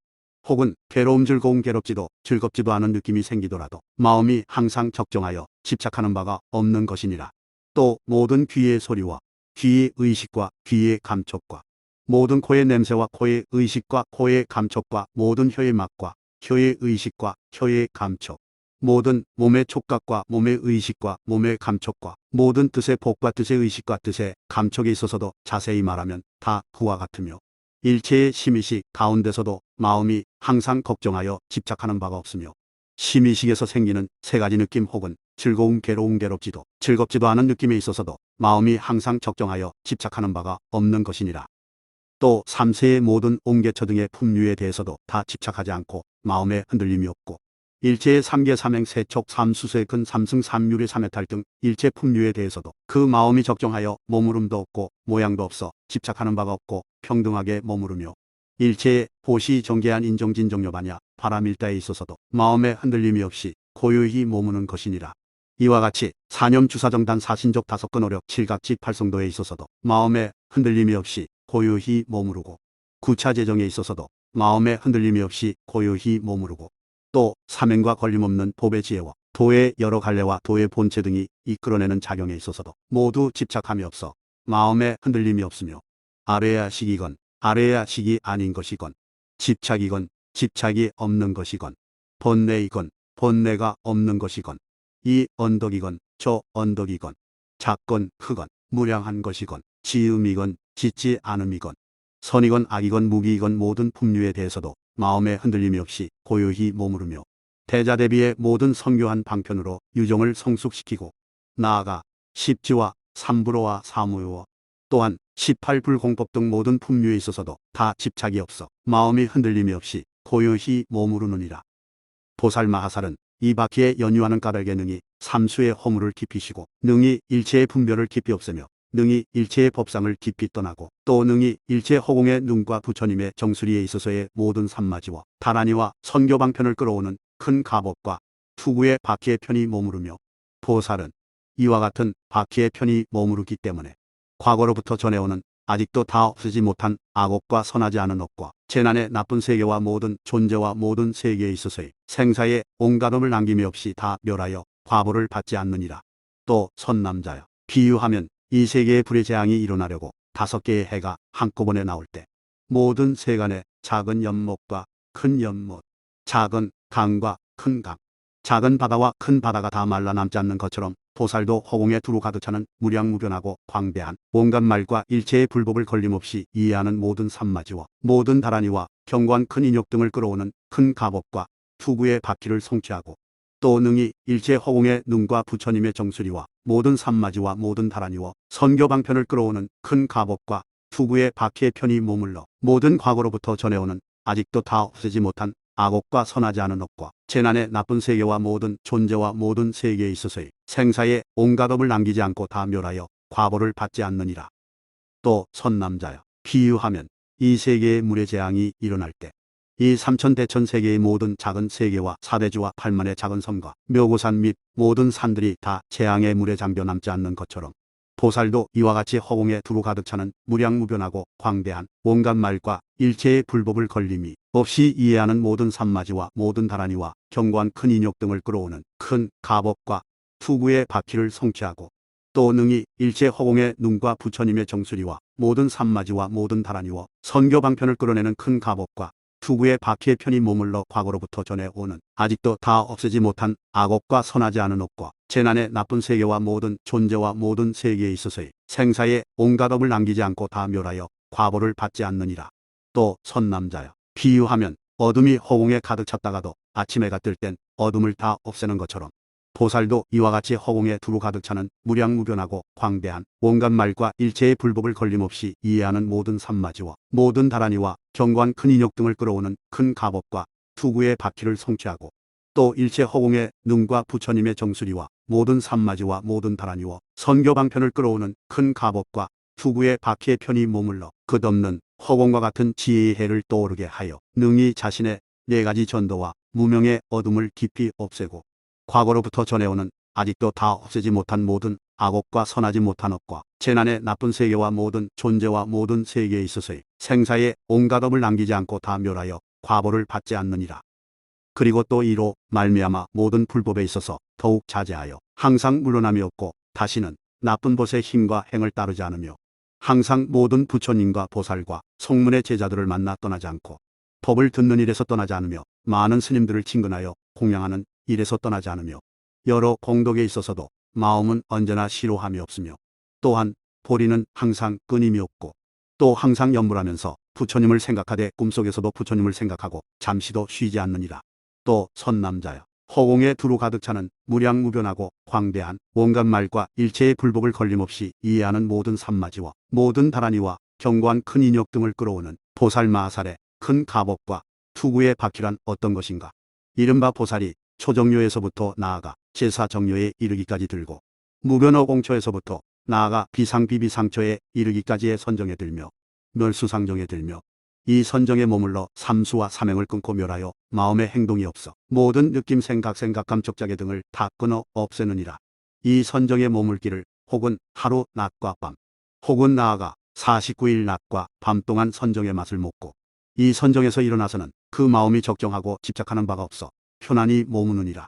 혹은 괴로움 즐거움 괴롭지도 즐겁지도 않은 느낌이 생기더라도 마음이 항상 적정하여 집착하는 바가 없는 것이니라. 또 모든 귀의 소리와 귀의 의식과 귀의 감촉과 모든 코의 냄새와 코의 의식과 코의 감촉과 모든 혀의 맛과 혀의 의식과 혀의 감촉 모든 몸의 촉각과 몸의 의식과 몸의 감촉과 모든 뜻의 복과 뜻의 의식과 뜻의 감촉에 있어서도 자세히 말하면 다 그와 같으며 일체의 심의식 가운데서도 마음이 항상 걱정하여 집착하는 바가 없으며 심의식에서 생기는 세 가지 느낌 혹은 즐거움 괴로움 괴롭지도 즐겁지도 않은 느낌에 있어서도 마음이 항상 적정하여 집착하는 바가 없는 것이니라. 또 삼세의 모든 옹개처 등의 품류에 대해서도 다 집착하지 않고 마음에 흔들림이 없고 일체의 삼계 삼행 세촉 삼수세 근 삼승 삼유리 삼해탈 등 일체 품류에 대해서도 그 마음이 적정하여 머무름도 없고 모양도 없어 집착하는 바가 없고 평등하게 머무르며 일체의 보시 정계한 인정진정여바냐 바람일다에 있어서도 마음에 흔들림이 없이 고요히 머무는 것이니라. 이와 같이 사념주사정단 사신적 다섯근 오력 칠각지 팔성도에 있어서도 마음에 흔들림이 없이 고요히 머무르고 구차재정에 있어서도 마음에 흔들림이 없이 고요히 머무르고 또 사명과 걸림없는 법의 지혜와 도의 여러 갈래와 도의 본체 등이 이끌어내는 작용에 있어서도 모두 집착함이 없어 마음에 흔들림이 없으며 아뢰야 식이건 아뢰야 식이 아닌 것이건, 집착이건 집착이 없는 것이건, 번뇌이건 번뇌가 없는 것이건, 이 언덕이건 저 언덕이건, 작건 크건 무량한 것이건, 지음이건 짓지 않음이건, 선이건 악이건 무기이건 모든 풍류에 대해서도 마음의 흔들림이 없이 고요히 머무르며 대자대비의 모든 선교한 방편으로 유종을 성숙시키고, 나아가 십지와 삼불호와 사무효 또한 18불공법 등 모든 풍류에 있어서도 다 집착이 없어 마음이 흔들림이 없이 고요히 머무르느니라. 보살마하살은 이 바퀴에 연유하는 까닭에 능히 삼수의 허물을 깊이 쉬고, 능히 일체의 분별을 깊이 없애며, 능히 일체의 법상을 깊이 떠나고, 또 능히 일체 허공의 눈과 부처님의 정수리에 있어서의 모든 삼마지와 다란이와 선교방편을 끌어오는 큰 가법과 투구의 바퀴에 편히 머무르며, 보살은 이와 같은 바퀴에 편히 머무르기 때문에 과거로부터 전해오는 아직도 다 없애지 못한 악업과 선하지 않은 업과 재난의 나쁜 세계와 모든 존재와 모든 세계에 있어서의 생사의 온갖음을 남김이 없이 다 멸하여 과보를 받지 않느니라. 또 선남자여, 비유하면 이 세계의 불의 재앙이 일어나려고 5개의 해가 한꺼번에 나올 때, 모든 세간의 작은 연못과 큰 연못, 작은 강과 큰 강, 작은 바다와 큰 바다가 다 말라 남지 않는 것처럼, 보살도 허공에 두루 가득 차는 무량무변하고 광대한 온갖 말과 일체의 불법을 걸림없이 이해하는 모든 삼마지와 모든 다란이와 견고한 큰 인욕 등을 끌어오는 큰 가법과 투구의 바퀴를 성취하고, 또 능히 일체 허공의 눈과 부처님의 정수리와 모든 삼마지와 모든 다란이와 선교방편을 끌어오는 큰 가법과 투구의 바퀴에 편히 머물러 모든 과거로부터 전해오는 아직도 다 없애지 못한 악업과 선하지 않은 업과 재난의 나쁜 세계와 모든 존재와 모든 세계에 있어서의 생사의 온갖 업을 남기지 않고 다 멸하여 과보를 받지 않느니라. 또 선남자여, 비유하면 이 세계의 물의 재앙이 일어날 때, 이 삼천대천 세계의 모든 작은 세계와 사대주와 8만의 작은 섬과 묘고산 및 모든 산들이 다 재앙의 물에 잠겨 남지 않는 것처럼, 보살도 이와 같이 허공에 두루 가득 차는 무량무변하고 광대한 온갖 말과 일체의 불법을 걸림이 없이 이해하는 모든 삼마지와 모든 다란이와 견고한 큰 인욕 등을 끌어오는 큰 가법과 투구의 바퀴를 성취하고, 또 능히 일체 허공의 눈과 부처님의 정수리와 모든 삼마지와 모든 다란이와 선교방편을 끌어내는 큰 가법과 투구의 바퀴에 편히 머물러 과거로부터 전해오는 아직도 다 없애지 못한 악업과 선하지 않은 업과 재난의 나쁜 세계와 모든 존재와 모든 세계에 있어서의 생사의 온갖 업을 남기지 않고 다 멸하여 과보를 받지 않느니라. 또 선남자여, 비유하면 어둠이 허공에 가득 찼다가도 아침 해가 뜰 땐 어둠을 다 없애는 것처럼, 보살도 이와 같이 허공에 두루 가득 차는 무량무변하고 광대한 온갖 말과 일체의 불법을 걸림없이 이해하는 모든 삼마지와 모든 다란이와 견고한 큰 인욕 등을 끌어오는 큰 가법과 투구의 바퀴를 성취하고, 또 일체 허공의 눈과 부처님의 정수리와 모든 삼마지와 모든 다란이와 선교방편을 끌어오는 큰 가법과 투구의 바퀴에 편히 머물러 끝없는 허공과 같은 지혜의 해를 떠오르게 하여 능히 자신의 4가지 전도와 무명의 어둠을 깊이 없애고, 과거로부터 전해오는 아직도 다 없애지 못한 모든 악업과 선하지 못한 업과 재난의 나쁜 세계와 모든 존재와 모든 세계에 있어서의 생사의 온갖 업을 남기지 않고 다 멸하여 과보를 받지 않느니라. 그리고 또 이로 말미암아 모든 불법에 있어서 더욱 자제하여 항상 물러남이 없고, 다시는 나쁜 것의 힘과 행을 따르지 않으며, 항상 모든 부처님과 보살과 성문의 제자들을 만나 떠나지 않고, 법을 듣는 일에서 떠나지 않으며, 많은 스님들을 친근하여 공양하는 일에서 떠나지 않으며, 여러 공덕에 있어서도 마음은 언제나 시로함이 없으며, 또한 보리는 항상 끊임이 없고, 또 항상 염불하면서 부처님을 생각하되 꿈속에서도 부처님을 생각하고 잠시도 쉬지 않느니라. 또 선남자여, 허공에 두루 가득 차는 무량무변하고 광대한 온갖 말과 일체의 불법을 걸림없이 이해하는 모든 삼마지와 모든 다란이와 견고한 큰 인욕 등을 끌어오는 보살마하살의 큰 가법과 투구의 바퀴란 어떤 것인가? 이른바 보살이 초정료에서부터 나아가 제사정료에 이르기까지 들고, 무변허 공처에서부터 나아가 비상비비상처에 이르기까지의 선정에 들며 멸수상정에 들며, 이 선정에 머물러 삼수와 삼행을 끊고 멸하여 마음의 행동이 없어 모든 느낌 생각 생각감 적자계 등을 다 끊어 없애느니라. 이 선정에 머물기를 혹은 하루 낮과 밤, 혹은 나아가 49일 낮과 밤 동안 선정의 맛을 먹고, 이 선정에서 일어나서는 그 마음이 적정하고 집착하는 바가 없어 편안히 머무느니라.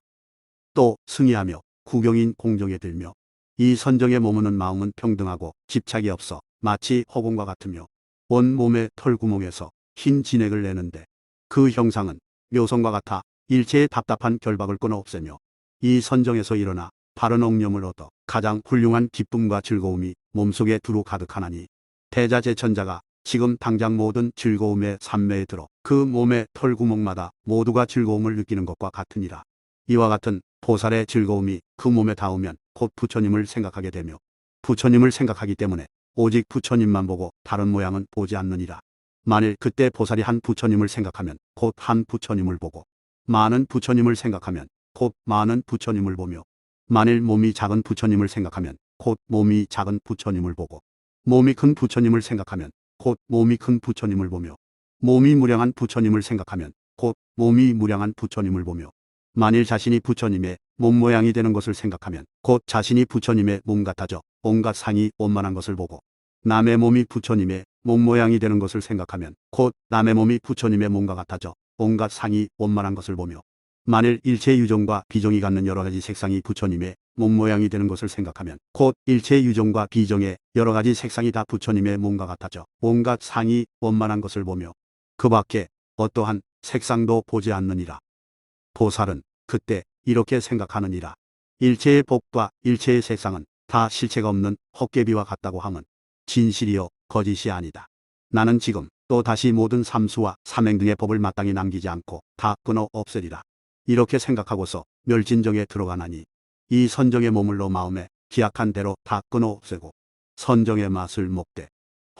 또 승의하며 구경인 공정에 들며, 이 선정에 머무는 마음은 평등하고 집착이 없어 마치 허공과 같으며, 온몸의 털구멍에서 흰 진액을 내는데 그 형상은 묘성과 같아 일체의 답답한 결박을 끊어 없애며 이 선정에서 일어나 바른 옥념을 얻어 가장 훌륭한 기쁨과 즐거움이 몸속에 두루 가득하나니 대자제천자가 지금 당장 모든 즐거움의 산매에 들어 그 몸의 털구멍마다 모두가 즐거움을 느끼는 것과 같으니라. 이와 같은 보살의 즐거움이 그 몸에 닿으면 곧 부처님을 생각하게 되며 부처님을 생각하기 때문에 오직 부처님만 보고 다른 모양은 보지 않느니라. 만일 그때 보살이 한 부처님을 생각하면 곧 한 부처님을 보고 많은 부처님을 생각하면 곧 많은 부처님을 보며 만일 몸이 작은 부처님을 생각하면 곧 몸이 작은 부처님을 보고 몸이 큰 부처님을 생각하면 곧 몸이 큰 부처님을 보며 몸이 무량한 부처님을 생각하면 곧 몸이 무량한 부처님을 보며 만일 자신이 부처님의 몸 모양이 되는 것을 생각하면 곧 자신이 부처님의 몸 같아져 온갖 상이 원만한 것을 보고 남의 몸이 부처님의 몸 모양이 되는 것을 생각하면 곧 남의 몸이 부처님의 몸과 같아져 온갖 상이 원만한 것을 보며 만일 일체 유종과 비종이 갖는 여러 가지 색상이 부처님의 몸 모양이 되는 것을 생각하면 곧 일체 유종과 비종의 여러 가지 색상이 다 부처님의 몸과 같아져 온갖 상이 원만한 것을 보며 그 밖에 어떠한 색상도 보지 않느니라. 보살은 그때 이렇게 생각하느니라. 일체의 법과 일체의 색상은 다 실체가 없는 헛개비와 같다고 함은 진실이요 거짓이 아니다. 나는 지금 또 다시 모든 삼수와 삼행 등의 법을 마땅히 남기지 않고 다 끊어 없애리라. 이렇게 생각하고서 멸진정에 들어가나니 이 선정의 머물러 마음에 기약한 대로 다 끊어 없애고 선정의 맛을 먹되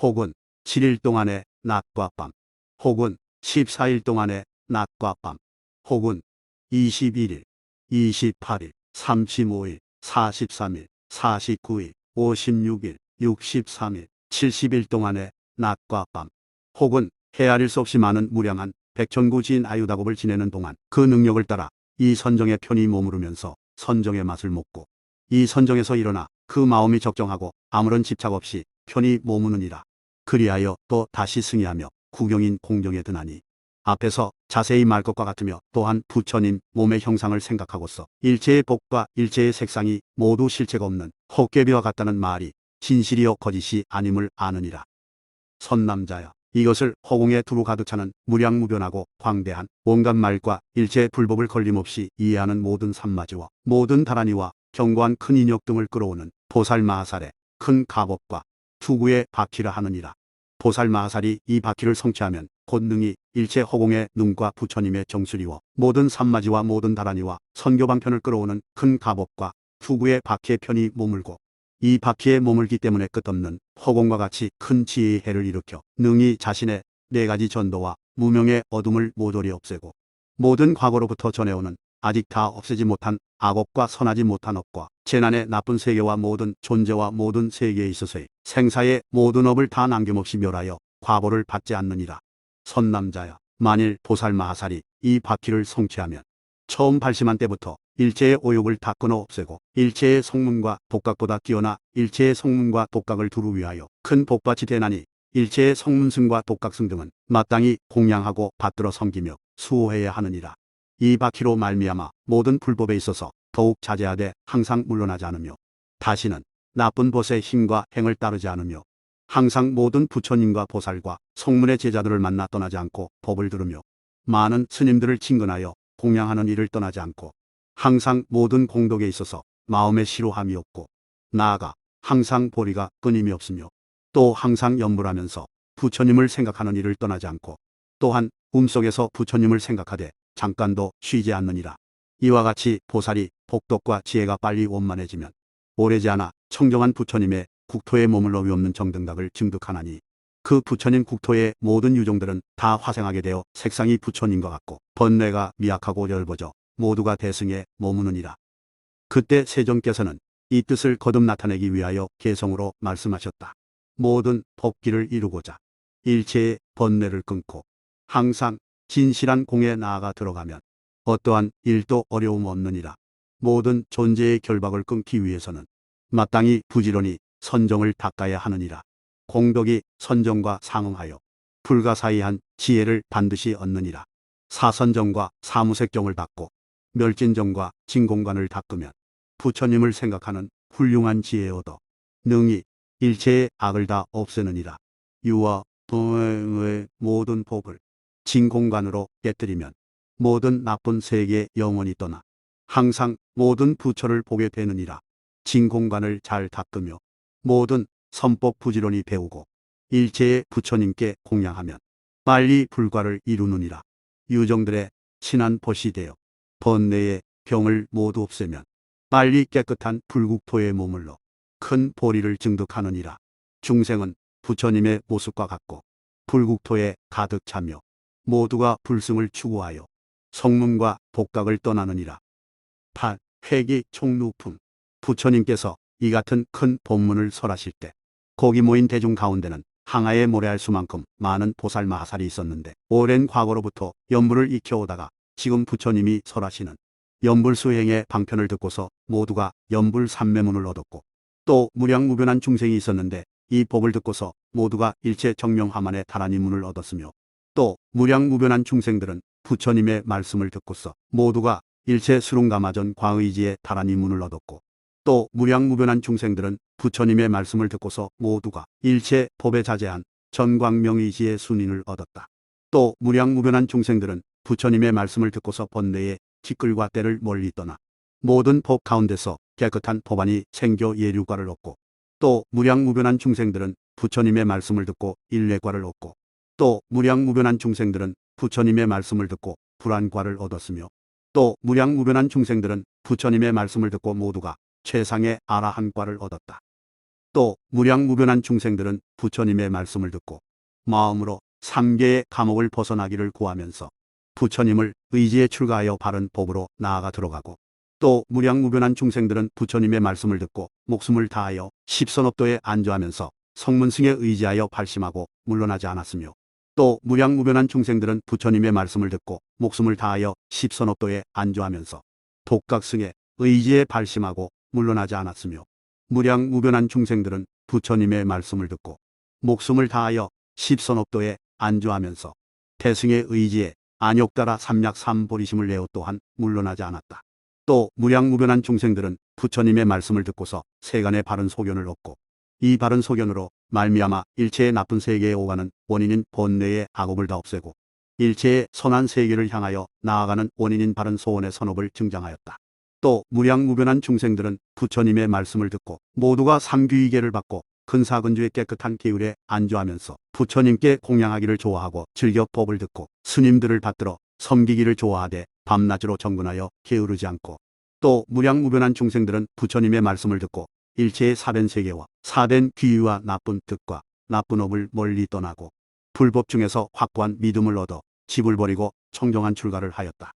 혹은 7일 동안의 낮과 밤 혹은 14일 동안의 낮과 밤 혹은 21일, 28일, 35일, 43일, 49일, 56일, 63일, 70일 동안의 낮과 밤 혹은 헤아릴 수 없이 많은 무량한 백천구지인 아유다곱을 지내는 동안 그 능력을 따라 이 선정에 편히 머무르면서 선정의 맛을 먹고 이 선정에서 일어나 그 마음이 적정하고 아무런 집착 없이 편히 머무느니라. 그리하여 또 다시 승리하며 구경인 공경에 드나니 앞에서 자세히 말 것과 같으며 또한 부처님 몸의 형상을 생각하고서 일체의 복과 일체의 색상이 모두 실체가 없는 헛개비와 같다는 말이 진실이요 거짓이 아님을 아느니라. 선남자여, 이것을 허공에 두루 가득 차는 무량무변하고 광대한 온갖 말과 일체의 불법을 걸림없이 이해하는 모든 산마지와 모든 다라니와 견고한 큰 인욕 등을 끌어오는 보살 마하살의 큰 가법과 투구의 바퀴라 하느니라. 보살 마하살이 이 바퀴를 성취하면 곧 능히 일체 허공의 눈과 부처님의 정수리와 모든 산마지와 모든 다라니와 선교방편을 끌어오는 큰 가법과 투구의 바퀴에 편히 머물고 이 바퀴에 머물기 때문에 끝없는 허공과 같이 큰 지혜의 해를 일으켜 능히 자신의 네 가지 전도와 무명의 어둠을 모조리 없애고 모든 과거로부터 전해오는 아직 다 없애지 못한 악업과 선하지 못한 업과 재난의 나쁜 세계와 모든 존재와 모든 세계에 있어서의 생사의 모든 업을 다 남김없이 멸하여 과보를 받지 않느니라. 선남자여, 만일 보살 마하살이 이 바퀴를 성취하면 처음 발심한 때부터 일체의 오욕을 다 끊어 없애고 일체의 성문과 독각보다 뛰어나 일체의 성문과 독각을 두루 위하여 큰 복밭이 되나니 일체의 성문승과 독각승 등은 마땅히 공양하고 받들어 섬기며 수호해야 하느니라. 이 바퀴로 말미암아 모든 불법에 있어서 더욱 자제하되 항상 물러나지 않으며 다시는 나쁜 벗의 힘과 행을 따르지 않으며 항상 모든 부처님과 보살과 성문의 제자들을 만나 떠나지 않고 법을 들으며 많은 스님들을 친근하여 공양하는 일을 떠나지 않고 항상 모든 공덕에 있어서 마음에 시로함이 없고 나아가 항상 보리가 끊임이 없으며 또 항상 염불하면서 부처님을 생각하는 일을 떠나지 않고 또한 꿈속에서 부처님을 생각하되 잠깐도 쉬지 않느니라. 이와 같이 보살이 복덕과 지혜가 빨리 원만해지면 오래지 않아 청정한 부처님의 국토에 머물러 위없는 정등각을 증득하나니 그 부처님 국토의 모든 유종들은 다 화생하게 되어 색상이 부처님과 같고 번뇌가 미약하고 열버져 모두가 대승에 머무느니라. 그때 세존께서는 이 뜻을 거듭 나타내기 위하여 개성으로 말씀하셨다. 모든 법기를 이루고자 일체의 번뇌를 끊고 항상 진실한 공에 나아가 들어가면 어떠한 일도 어려움 없느니라. 모든 존재의 결박을 끊기 위해서는 마땅히 부지런히 선정을 닦아야 하느니라. 공덕이 선정과 상응하여 불가사의한 지혜를 반드시 얻느니라. 사선정과 사무색정을 닦고 멸진정과 진공관을 닦으면 부처님을 생각하는 훌륭한 지혜 얻어 능히 일체의 악을 다 없애느니라. 유어 부의 모든 법을 진공관으로 깨뜨리면 모든 나쁜 세계에 영원히 떠나 항상 모든 부처를 보게 되느니라. 진공관을 잘 닦으며 모든 선법 부지런히 배우고 일체의 부처님께 공양하면 빨리 불과를 이루느니라. 유정들의 친한 벗이 되어 번뇌의 병을 모두 없애면 빨리 깨끗한 불국토에 머물러 큰 보리를 증득하느니라. 중생은 부처님의 모습과 같고 불국토에 가득 차며 모두가 불승을 추구하여 성문과 복각을 떠나느니라. 8. 회기 총루품. 부처님께서 이 같은 큰 법문을 설하실 때 거기 모인 대중 가운데는 항아에 모래알 수만큼 많은 보살 마하살이 있었는데 오랜 과거로부터 연불을 익혀오다가 지금 부처님이 설하시는 연불수행의 방편을 듣고서 모두가 연불 삼매문을 얻었고 또 무량무변한 중생이 있었는데 이 법을 듣고서 모두가 일체 정명화만에 달한 이문을 얻었으며 또 무량무변한 중생들은 부처님의 말씀을 듣고서 모두가 일체 수룽가마전 과의지에 달한 이문을 얻었고 또 무량무변한 중생들은 부처님의 말씀을 듣고서 모두가 일체 법에 자제한 전광명의지의 순인을 얻었다. 또 무량무변한 중생들은 부처님의 말씀을 듣고서 번뇌의 티끌과 때를 멀리 떠나 모든 법 가운데서 깨끗한 법안이 생겨 예류과를 얻고 또 무량무변한 중생들은 부처님의 말씀을 듣고 일례과를 얻고 또 무량무변한 중생들은 부처님의 말씀을 듣고 불안과를 얻었으며 또 무량무변한 중생들은 부처님의 말씀을 듣고 모두가 최상의 아라한과를 얻었다. 또 무량무변한 중생들은 부처님의 말씀을 듣고 마음으로 3개의 감옥을 벗어나기를 구하면서 부처님을 의지에 출가하여 바른 법으로 나아가 들어가고 또 무량무변한 중생들은 부처님의 말씀을 듣고 목숨을 다하여 십선업도에 안주하면서 성문승에 의지하여 발심하고 물러나지 않았으며 또 무량무변한 중생들은 부처님의 말씀을 듣고 목숨을 다하여 십선업도에 안주하면서 복각승에 의지에 발심하고 물러나지 않았으며 무량무변한 중생들은 부처님의 말씀을 듣고 목숨을 다하여 십선업도에 안주하면서 대승의 의지에 안욕따라 삼약 삼보리심을 내어 또한 물러나지 않았다. 또 무량무변한 중생들은 부처님의 말씀을 듣고서 세간의 바른 소견을 얻고 이 바른 소견으로 말미암아 일체의 나쁜 세계에 오가는 원인인 번뇌의 악업을 다 없애고 일체의 선한 세계를 향하여 나아가는 원인인 바른 소원의 선업을 증장하였다. 또 무량무변한 중생들은 부처님의 말씀을 듣고 모두가 삼귀이계를 받고 근사근주의 깨끗한 계율에 안주하면서 부처님께 공양하기를 좋아하고 즐겨 법을 듣고 스님들을 받들어 섬기기를 좋아하되 밤낮으로 정근하여 게으르지 않고 또 무량무변한 중생들은 부처님의 말씀을 듣고 일체의 사된 세계와 사된 귀의와 나쁜 뜻과 나쁜 업을 멀리 떠나고 불법 중에서 확고한 믿음을 얻어 집을 버리고 청정한 출가를 하였다.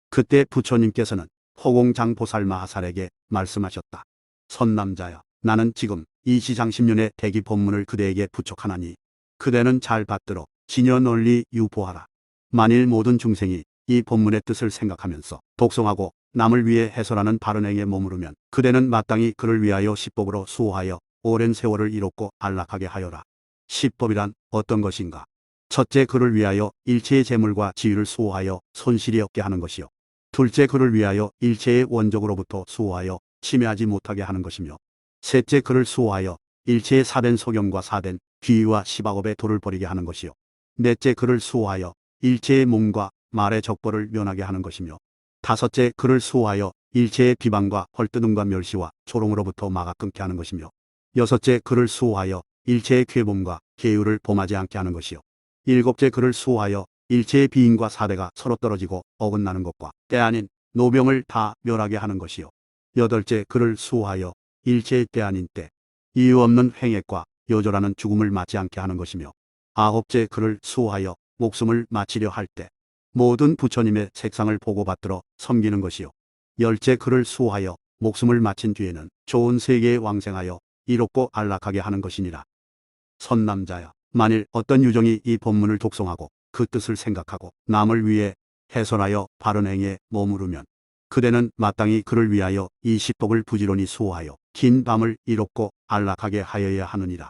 그때 부처님께서는 호공장보살 마하살에게 말씀하셨다. 선남자여, 나는 지금 이 지장십륜의 대기 법문을 그대에게 부촉하나니 그대는 잘 받들어 진여 널리 유포하라. 만일 모든 중생이 이 법문의 뜻을 생각하면서 독송하고 남을 위해 해설하는 바른 행에 머무르면 그대는 마땅히 그를 위하여 십법으로 수호하여 오랜 세월을 이롭고 안락하게 하여라. 십법이란 어떤 것인가? 첫째, 그를 위하여 일체의 재물과 지위를 수호하여 손실이 없게 하는 것이요. 둘째, 그를 위하여 일체의 원적으로부터 수호하여 침해하지 못하게 하는 것이며 셋째, 그를 수호하여 일체의 사된 소견과 사된 귀의와 시박업의 도를 버리게 하는 것이요. 넷째, 그를 수호하여 일체의 몸과 말의 적벌을 면하게 하는 것이며 다섯째, 그를 수호하여 일체의 비방과 헐뜯음과 멸시와 조롱으로부터 막아 끊게 하는 것이며 여섯째, 그를 수호하여 일체의 괴범과 계율을 범하지 않게 하는 것이요. 일곱째, 그를 수호하여 일체의 비인과 사대가 서로 떨어지고 어긋나는 것과 때 아닌 노병을 다 멸하게 하는 것이요. 여덟째, 그를 수호하여 일체의 때 아닌 때 이유 없는 행액과 요절하는 죽음을 맞지 않게 하는 것이며 아홉째, 그를 수호하여 목숨을 마치려 할 때 모든 부처님의 색상을 보고 받들어 섬기는 것이요. 열째, 그를 수호하여 목숨을 마친 뒤에는 좋은 세계에 왕생하여 이롭고 안락하게 하는 것이니라. 선남자여, 만일 어떤 유정이 이 법문을 독송하고 그 뜻을 생각하고 남을 위해 해설하여 바른 행에 머무르면 그대는 마땅히 그를 위하여 이 십법을 부지런히 수호하여 긴 밤을 이롭고 안락하게 하여야 하느니라.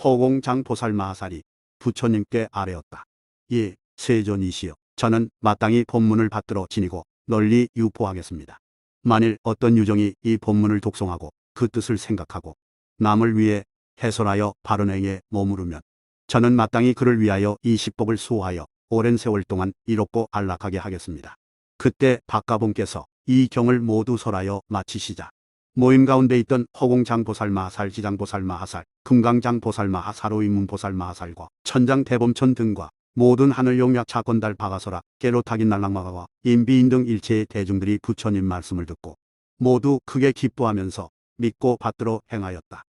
호공장보살 마하살이 부처님께 아뢰었다. 예, 세존이시여, 저는 마땅히 법문을 받들어 지니고 널리 유포하겠습니다. 만일 어떤 유정이 이 법문을 독송하고 그 뜻을 생각하고 남을 위해 해설하여 바른 행에 머무르면 저는 마땅히 그를 위하여 이 식복을 수호하여 오랜 세월 동안 이롭고 안락하게 하겠습니다. 그때 박가봉께서 이 경을 모두 설하여 마치시자 모임 가운데 있던 허공장보살마하살, 지장보살마하살, 금강장보살마하, 사로인문보살마하살과 천장대범천 등과 모든 하늘용약 차건달 바가서라 깨로타긴 날랑마가와 인비인 등 일체의 대중들이 부처님 말씀을 듣고 모두 크게 기뻐하면서 믿고 받들어 행하였다.